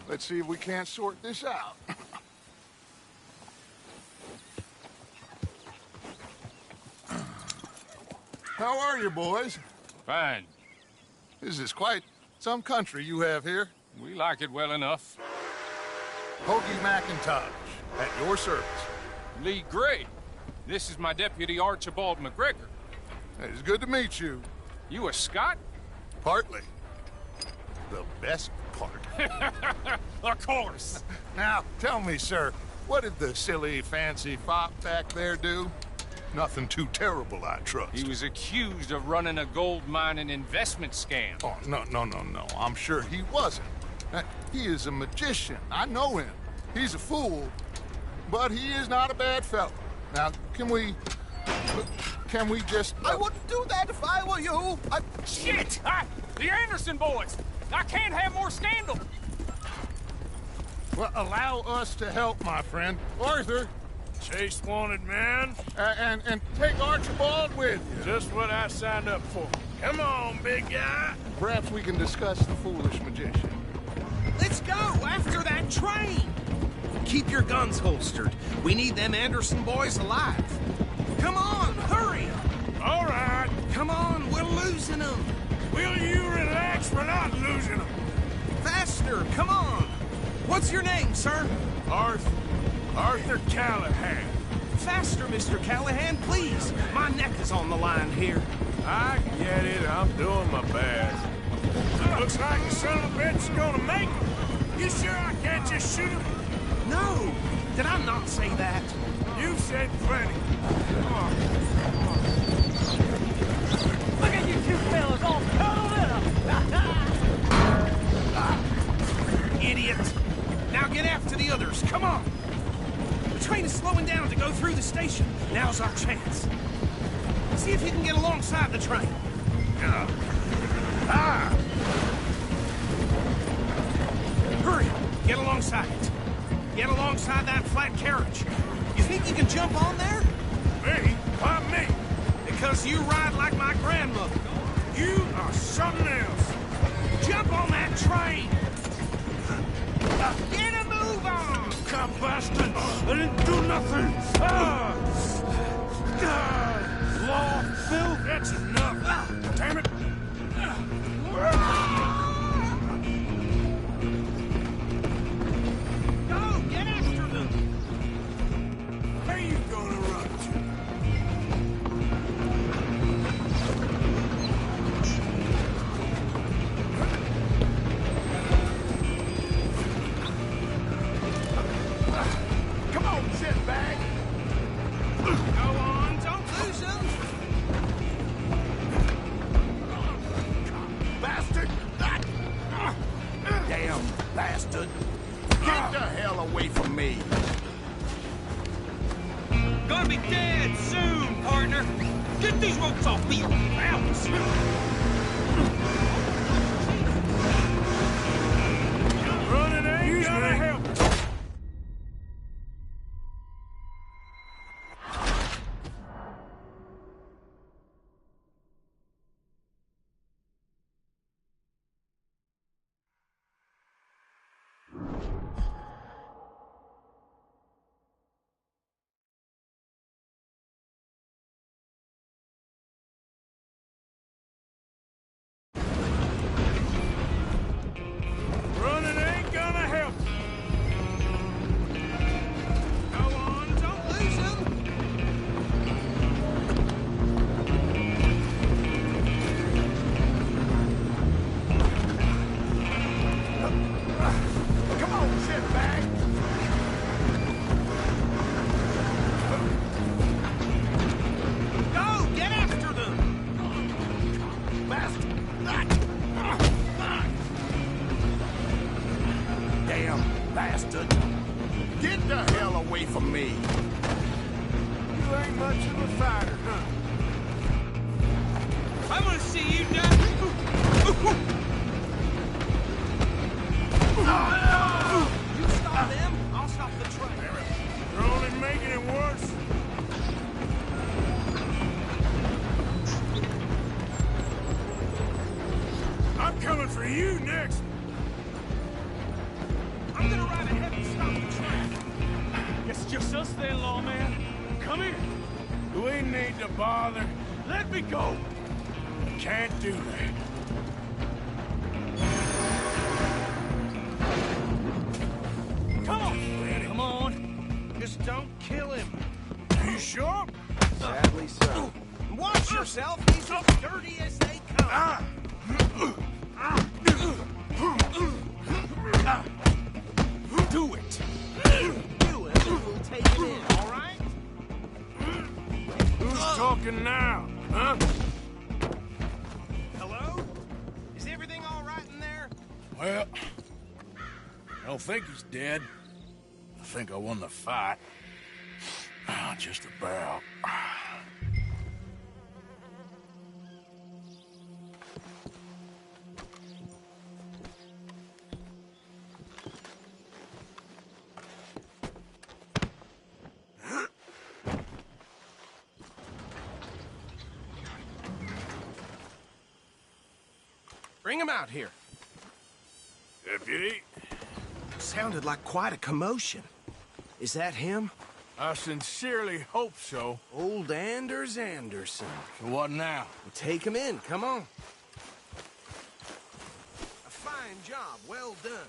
Let's see if we can't sort this out. How are you, boys? Fine. This is quite some country you have here. We like it well enough. Hoagie McIntosh, at your service. Lee Gray. This is my deputy, Archibald McGregor. It's good to meet you. You a Scot? Partly. The best part. Of course. Now, tell me, sir, what did the silly, fancy fop back there do? Nothing too terrible, I trust. He was accused of running a gold mining investment scam. Oh, no. I'm sure he wasn't. He is a magician. I know him. He's a fool, but he is not a bad fellow. Now, can we just... I wouldn't do that if I were you. Shit! The Anderson boys! I can't have more scandal! Well, allow us to help, my friend. Arthur! Chase wanted man. And take Archibald with you. Just what I signed up for. Come on, big guy. Perhaps we can discuss the foolish magician. Let's go after that train! Keep your guns holstered. We need them Anderson boys alive. Come on, hurry! All right. Come on, we're losing them. Will you relax? We're not losing them. Faster, come on. What's your name, sir? Arthur Callahan. Faster, Mr. Callahan, please. My neck is on the line here. I get it. I'm doing my best. Looks like the son of a bitch is gonna make it. You sure I can't just shoot him? No. Did I not say that? You said plenty. Look at you two fellas all cuddled up! Idiot. Now get after the others. Come on. The train is slowing down to go through the station. Now's our chance. See if you can get alongside the train. Hurry. Get alongside it. Get alongside that flat carriage. You think you can jump on there? Me? Why me? Because you ride like my grandmother. You are something else. Jump on that train! Get a move on! Come, bastard! I didn't do nothing! Law, Phil, that's enough! Damn it! Go, get after them! Where you gonna run to? Come on, shitbag! Go on, don't lose them! Bastard! Damn bastard! Get the hell away from me! Gonna be dead soon, partner! Get these ropes off me, or bounce! Running ain't gonna help. much of a fighter, huh? I'm gonna see you die. You stop them, I'll stop the train. You're only making it worse. I'm coming for you next. I'm gonna ride ahead and stop the train. Guess it's just us then, lawman. Come here. We need to bother. Let me go. Can't do that. Come on. Come on. Just don't kill him. You sure? Sadly so. Watch yourself, he's as dirty as they come. Do it. Do it, and we'll take it in, all right? Who's talking now, huh? Hello? Is everything all right in there? Well, I don't think he's dead. I think I won the fight. Just about. Bring him out here. Deputy? Sounded like quite a commotion. Is that him? I sincerely hope so. Old Anders Anderson. So what now? Take him in, come on. A fine job, well done.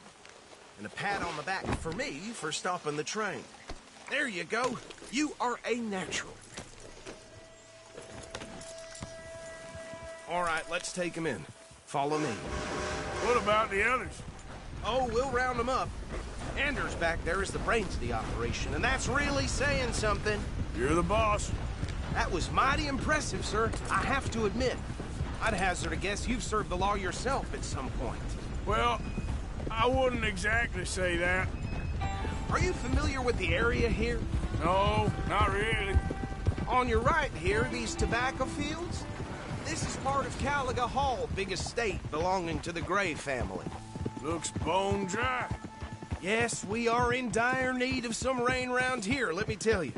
And a pat on the back for me for stopping the train. There you go. You are a natural. All right, let's take him in. Follow me. What about the others? Oh, we'll round them up. Anders back there is the brains of the operation, and that's really saying something. You're the boss. That was mighty impressive, sir. I have to admit. I'd hazard a guess you've served the law yourself at some point. Well, I wouldn't exactly say that. Are you familiar with the area here? No, not really. On your right here, these tobacco fields? This is part of Caliga Hall, big estate belonging to the Gray family. Looks bone dry. Yes, we are in dire need of some rain round here, let me tell you.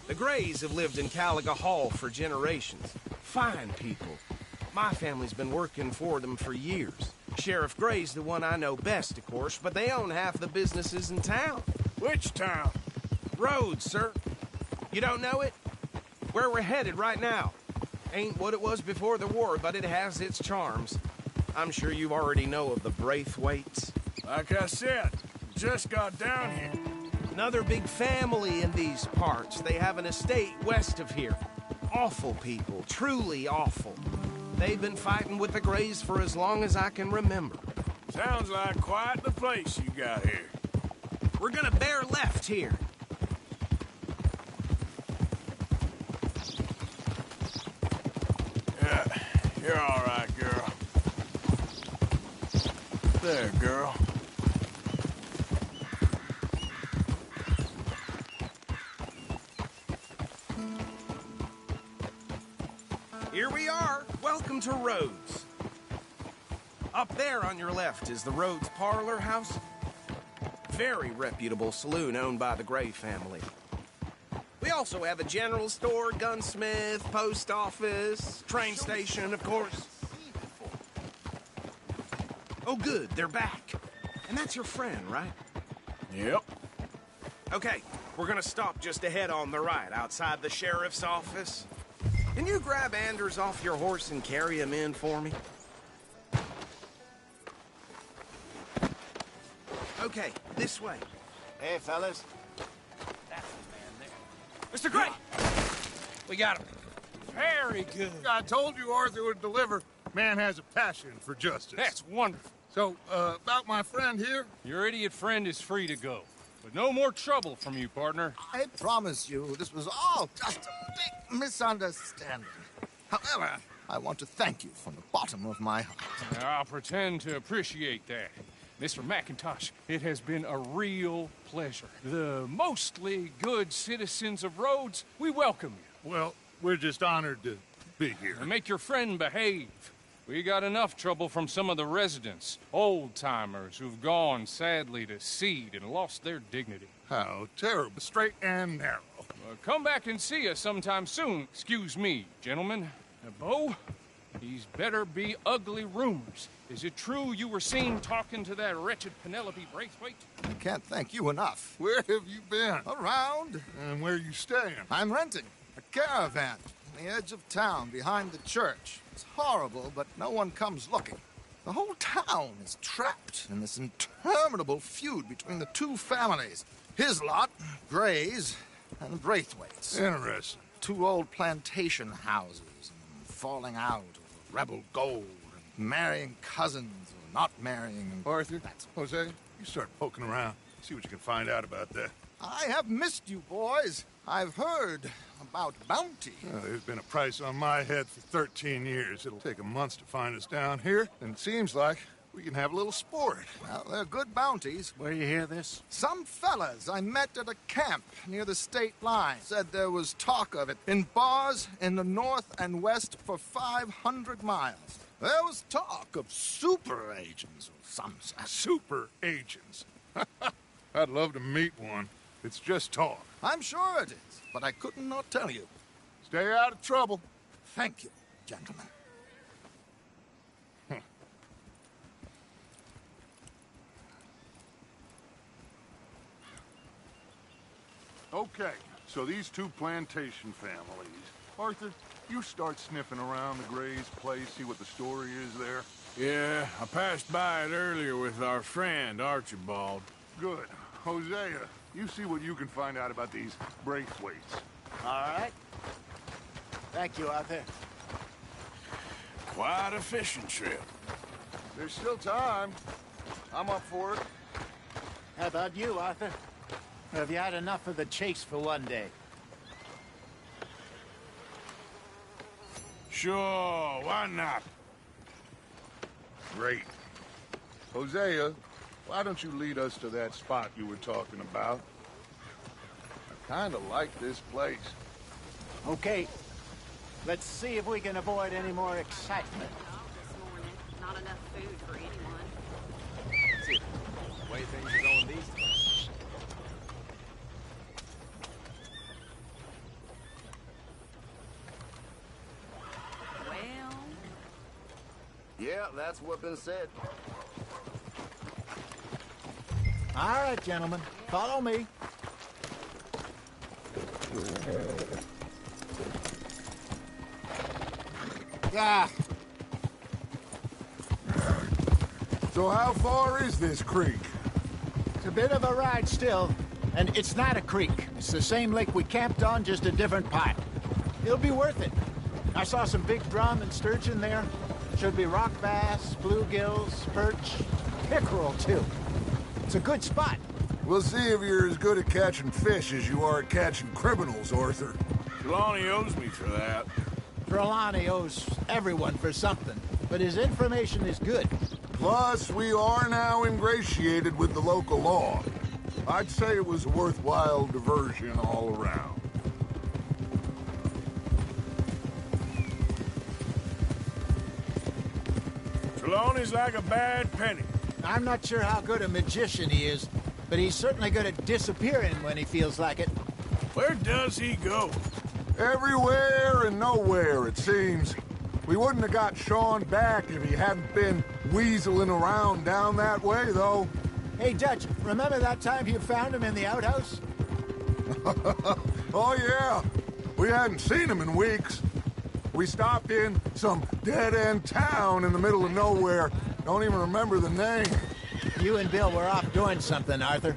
The Grays have lived in Caliga Hall for generations. Fine people. My family's been working for them for years. Sheriff Gray's the one I know best, of course, but they own half the businesses in town. Which town? Rhodes, sir. You don't know it? Where we're headed right now. Ain't what it was before the war, but it has its charms. I'm sure you already know of the Braithwaites. Like I said, just got down here. Another big family in these parts. They have an estate west of here. Awful people, truly awful. They've been fighting with the Grays for as long as I can remember. Sounds like quite the place you got here. We're gonna bear left here. Yeah, you're all right, girl. There, girl. Here we are. Welcome to Rhodes. Up there on your left is the Rhodes Parlor House. Very reputable saloon owned by the Gray family. We also have a general store, gunsmith, post office, train station, of course. Oh, good, they're back. And that's your friend, right? Yep. Okay, we're gonna stop just ahead on the right, outside the sheriff's office. Can you grab Anders off your horse and carry him in for me? Okay, this way. Hey, fellas. That's the man there. Mr. Gray! We got him. Very good. I told you Arthur would deliver. Man has a passion for justice. That's wonderful. So, about my friend here? Your idiot friend is free to go. But no more trouble from you, partner. I promise you, this was all just a big misunderstanding. However, I want to thank you from the bottom of my heart. I'll pretend to appreciate that. Mr. McIntosh, it has been a real pleasure. The mostly good citizens of Rhodes, we welcome you. Well, we're just honored to be here. And make your friend behave. We got enough trouble from some of the residents, old-timers who've gone, sadly, to seed and lost their dignity. How terrible. Straight and narrow. Come back and see us sometime soon. Excuse me, gentlemen. Bo, these better be ugly rumors. Is it true you were seen talking to that wretched Penelope Braithwaite? I can't thank you enough. Where have you been? Around. And where are you staying? I'm renting a caravan on the edge of town behind the church. It's horrible, but no one comes looking. The whole town is trapped in this interminable feud between the two families. His lot, Gray's, and Braithwaite's. Interesting. Two old plantation houses, and falling out over rebel gold, and marrying cousins or not marrying. Arthur, Jose, you start poking around. See what you can find out about that. I have missed you, boys. I've heard about bounty. There's been a price on my head for 13 years. It'll take a month to find us down here, and it seems like we can have a little sport. Well, they're good bounties. Where you hear this? Some fellas I met at a camp near the state line said there was talk of it in bars in the north and west for 500 miles. There was talk of super agents or some such. Super agents? I'd love to meet one. It's just talk. I'm sure it is, but I couldn't not tell you. Stay out of trouble. Thank you, gentlemen. Okay, so these two plantation families. Arthur, you start sniffing around the Gray's place, see what the story is there. Yeah, I passed by it earlier with our friend, Archibald. Good. Hosea, you see what you can find out about these Braithwaites. All right. Thank you, Arthur. Quite a fishing trip. There's still time. I'm up for it. How about you, Arthur? Or have you had enough of the chase for one day? Sure, why not? Great. Hosea, why don't you lead us to that spot you were talking about? I kind of like this place. Okay. Let's see if we can avoid any more excitement. This morning, not enough food for anyone. See, the way things are going these days. Well... Yeah, that's what's been said. All right, gentlemen. Follow me. Ah. So how far is this creek? It's a bit of a ride still, and it's not a creek. It's the same lake we camped on, just a different part. It'll be worth it. I saw some big drum and sturgeon there. Should be rock bass, bluegills, perch, pickerel, too. It's a good spot. We'll see if you're as good at catching fish as you are at catching criminals, Arthur. Trelawney owes me for that. Trelawney owes everyone for something, but his information is good. Plus, we are now ingratiated with the local law. I'd say it was a worthwhile diversion all around. Trelawney's like a bad penny. I'm not sure how good a magician he is, but he's certainly good at disappearing when he feels like it. Where does he go? Everywhere and nowhere, it seems. We wouldn't have got Sean back if he hadn't been weaseling around down that way, though. Hey, Dutch, remember that time you found him in the outhouse? Oh, yeah. We hadn't seen him in weeks. We stopped in some dead-end town in the middle of nowhere. Don't even remember the name. You and Bill were off doing something, Arthur.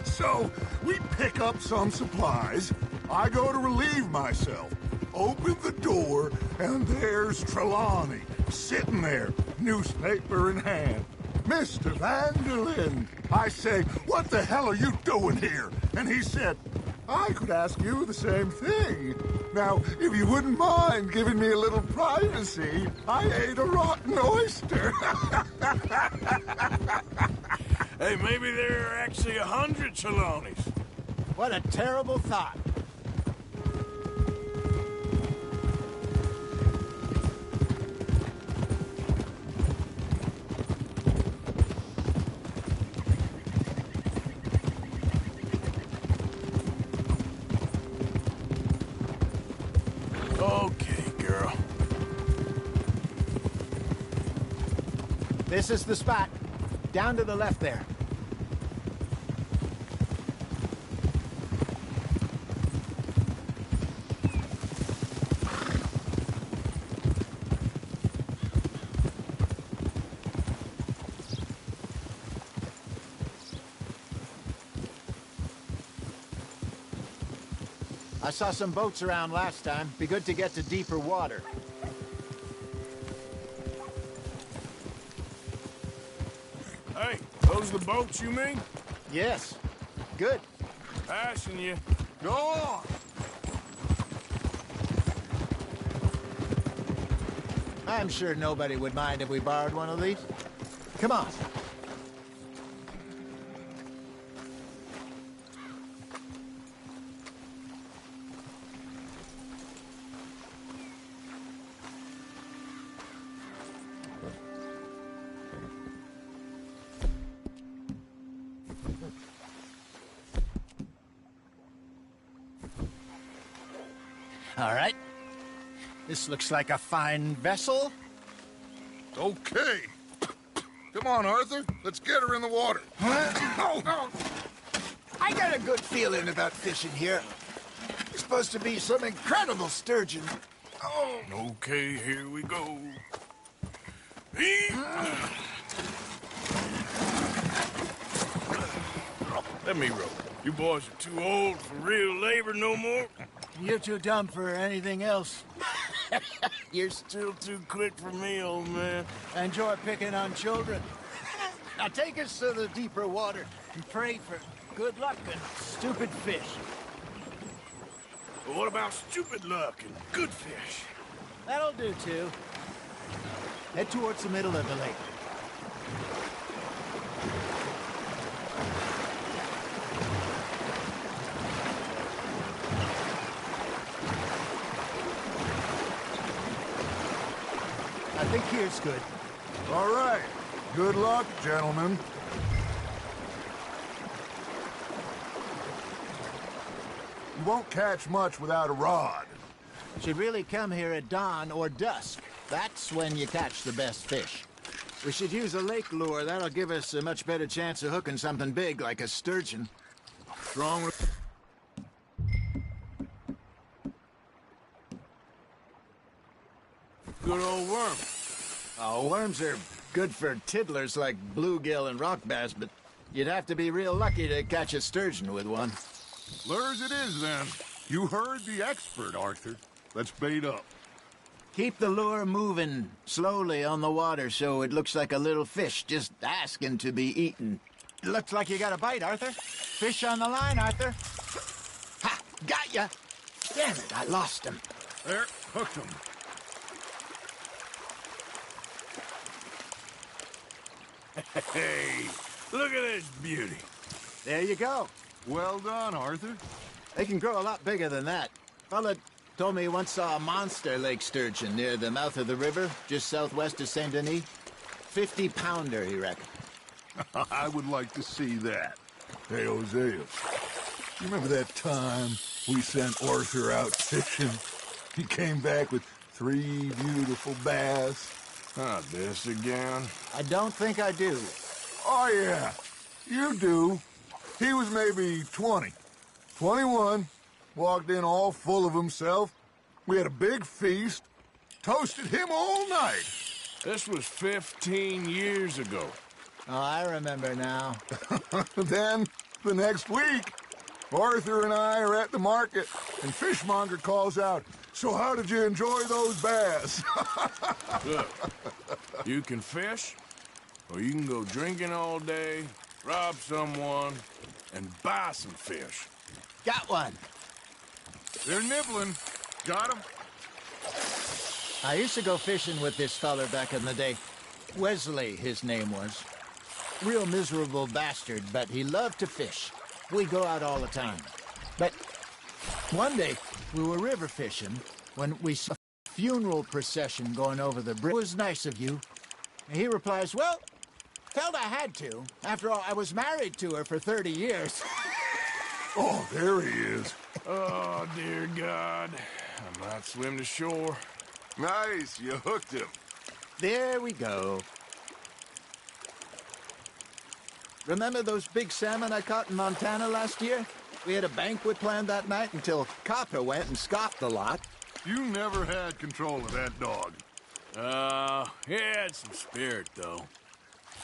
So, we pick up some supplies. I go to relieve myself. Open the door, and there's Trelawney, sitting there, newspaper in hand. Mr. Vanderlyn. I say, what the hell are you doing here? And he said, I could ask you the same thing. Now, if you wouldn't mind giving me a little privacy, I ate a rotten oyster. Hey, maybe there are actually 100 Trelawneys. What a terrible thought. Okay, girl. This is the spot. Down to the left there. I saw some boats around last time. Be good to get to deeper water. Hey, those the boats you mean? Yes. Good. Passing you. Go on. I'm sure nobody would mind if we borrowed one of these. Come on. All right. This looks like a fine vessel. Okay. Come on, Arthur. Let's get her in the water. I got a good feeling about fishing here. It's supposed to be some incredible sturgeon. Oh. Okay, here we go. Let me row. You boys are too old for real labor no more. You're too dumb for anything else. You're still too quick for me, old man. Enjoy picking on children. Now take us to the deeper water and pray for good luck and stupid fish. But what about stupid luck and good fish? That'll do, too. Head towards the middle of the lake. I think here's good. All right. Good luck, gentlemen. You won't catch much without a rod. Should really come here at dawn or dusk. That's when you catch the best fish. We should use a lake lure. That'll give us a much better chance of hooking something big like a sturgeon. What's wrong with... Good old worm. Oh, worms are good for tiddlers like bluegill and rock bass, but you'd have to be real lucky to catch a sturgeon with one. Lures it is, then. You heard the expert, Arthur. Let's bait up. Keep the lure moving slowly on the water so it looks like a little fish just asking to be eaten. Looks like you got a bite, Arthur. Fish on the line, Arthur. Ha! Got ya! Damn it, I lost him. There, hooked him. Hey, look at this beauty. There you go. Well done, Arthur. They can grow a lot bigger than that. Fella told me he once saw a monster lake sturgeon near the mouth of the river, just southwest of Saint Denis. 50-pounder, he reckoned. I would like to see that. Hey, Hosea, you remember that time we sent Arthur out fishing? He came back with 3 beautiful bass. Not this again. I don't think I do. Oh, yeah. You do. He was maybe 20. 21. Walked in all full of himself. We had a big feast. Toasted him all night. This was 15 years ago. Oh, I remember now. Then, the next week, Arthur and I are at the market, and Fishmonger calls out, "So how did you enjoy those bass?" Look, you can fish, or you can go drinking all day, rob someone, and buy some fish. Got one. They're nibbling. Got 'em? I used to go fishing with this feller back in the day. Wesley, his name was. Real miserable bastard, but he loved to fish. We go out all the time. But one day, we were river fishing when we saw a funeral procession going over the bridge. It was nice of you. And he replies, well, felt I had to. After all, I was married to her for 30 years. Oh, there he is. Oh, dear God. I might swim to shore. Nice, you hooked him. There we go. Remember those big salmon I caught in Montana last year? We had a banquet planned that night until Copper went and scoffed the lot. You never had control of that dog. He had some spirit, though.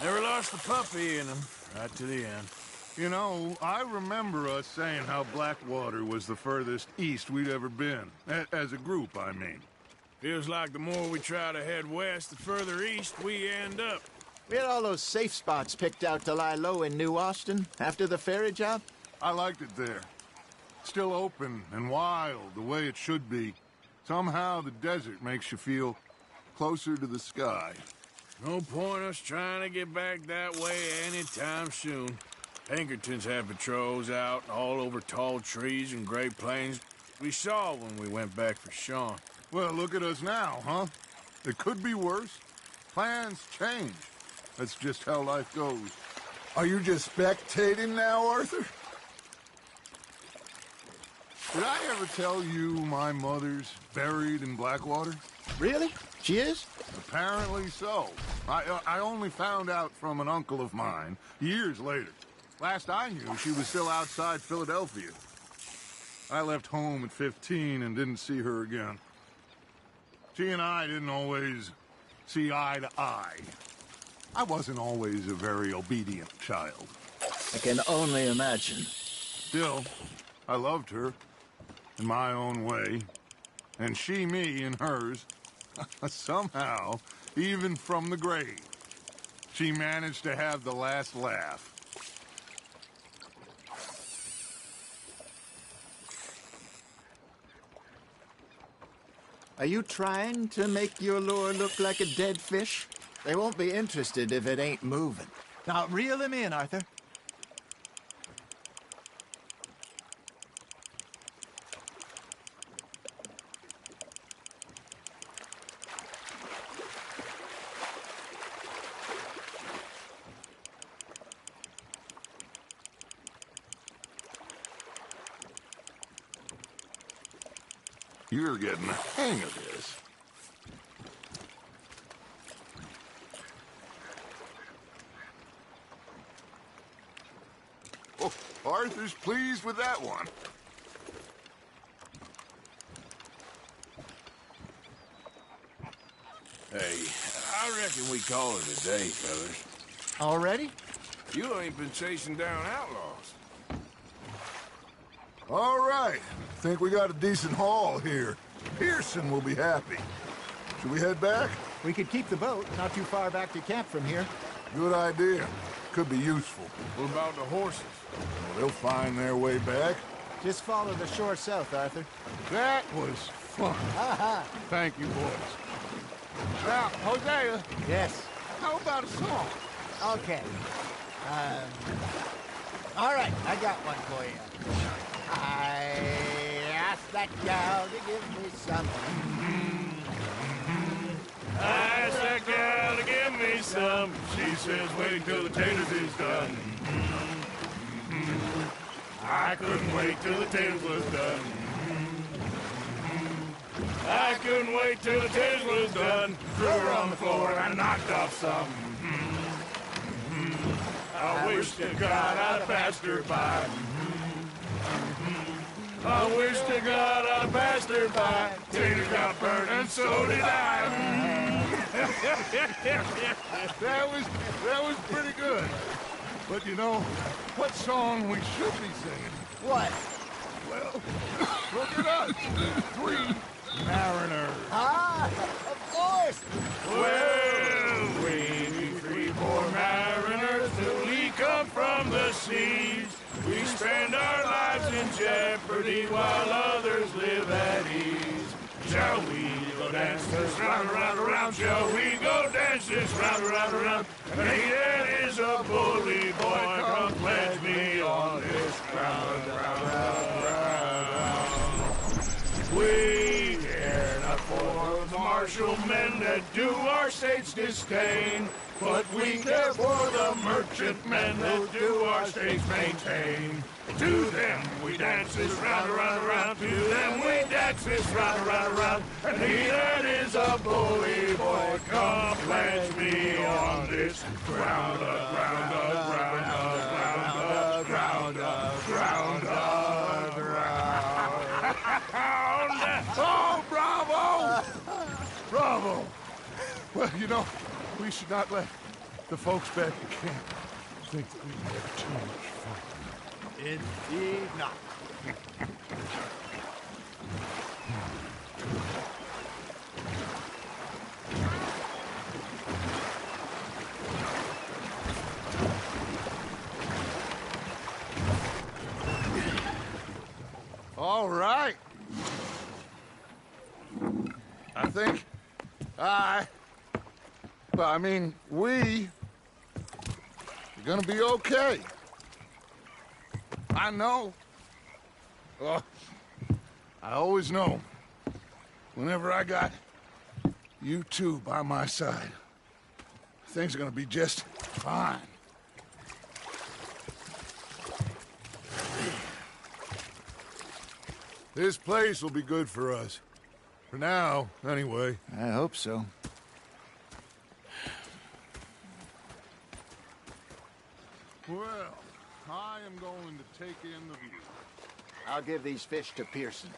Never lost the puppy in him, right to the end. You know, I remember us saying how Blackwater was the furthest east we'd ever been. As a group, I mean. Feels like the more we try to head west, the further east we end up. We had all those safe spots picked out to lie low in New Austin after the ferry job. I liked it there. Still open and wild, the way it should be. Somehow the desert makes you feel closer to the sky. No point us trying to get back that way anytime soon. Pinkertons have patrols out all over tall trees and Great Plains. We saw when we went back for Sean. Well, look at us now, huh? It could be worse. Plans change. That's just how life goes. Are you just spectating now, Arthur? Did I ever tell you my mother's buried in Blackwater? Really? She is? Apparently so. I only found out from an uncle of mine years later. Last I knew, she was still outside Philadelphia. I left home at 15 and didn't see her again. She and I didn't always see eye to eye. I wasn't always a very obedient child. I can only imagine. Still, I loved her in my own way, and she me in hers. Somehow, even from the grave, she managed to have the last laugh. Are you trying to make your lure look like a dead fish? They won't be interested if it ain't moving. Now, reel him in, Arthur. You're getting the hang of this. Oh, Arthur's pleased with that one. Hey, I reckon we call it a day, fellas. Already? You ain't been chasing down outlaws. All right. Think we got a decent haul here. Pearson will be happy. Should we head back? We could keep the boat not too far back to camp from here. Good idea. Could be useful. What about the horses? Well, they'll find their way back. Just follow the shore south, Arthur. That was fun. Thank you, boys. Now, Hosea. Yes? How about a song? Okay. All right, I got one for you. I asked that gal to give me something. I asked that gal to give me some. She says, wait till the taters is done. I couldn't wait till the taters was done. I couldn't wait till the taters was done. Threw her on the floor and I knocked off some. I wish to God I'd passed her by. I wish to God I'd passed her by. Taters got burned and so did I. That was pretty good. But you know, what song we should be singing? What? Well, look at us. 3 mariners. Ah, of course. Well, we 3 poor mariners till we come from the seas. We spend our lives in jeopardy. Shall we go dance this round, around, around? Shall we go dance this round, around, around? And he that is a bully boy, come pledge me on this round, round, round, round. We care not for the martial men that do our state's disdain, but we care for the merchant men that do our states maintain. To them we dance this round, around, around. To them we dance this round, around, around. And he that is a bully boy, come pledge me on this ground up, ground up, ground up, ground up, ground up, ground up, ground up. Oh, bravo! Bravo! Well, you know, we should not let the folks back at camp think that we have too much fun. Indeed not. All right. I think we are gonna be okay. I know. I always know. Whenever I got you two by my side, things are gonna be just fine. This place will be good for us. For now, anyway. I hope so. Well, I am going to take in the view. I'll give these fish to Pearson.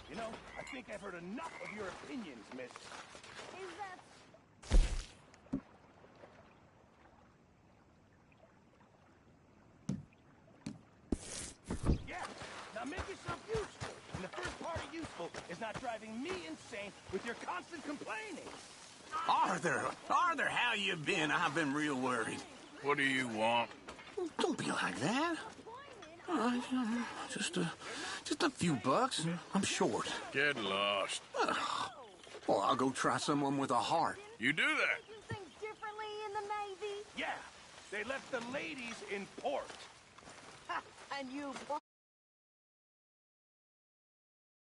You know, I think I've heard enough of your opinions, miss. Is that... Yeah, now make yourself useful. And the first part of useful is not driving me insane with your constant complaining. Arthur, how you been? I've been real worried. What do you want? Don't be like that. Just a few bucks. I'm short. Get lost. Well, I'll go try someone with a heart. You do that. You think differently in the Navy? Yeah, they left the ladies in port. And you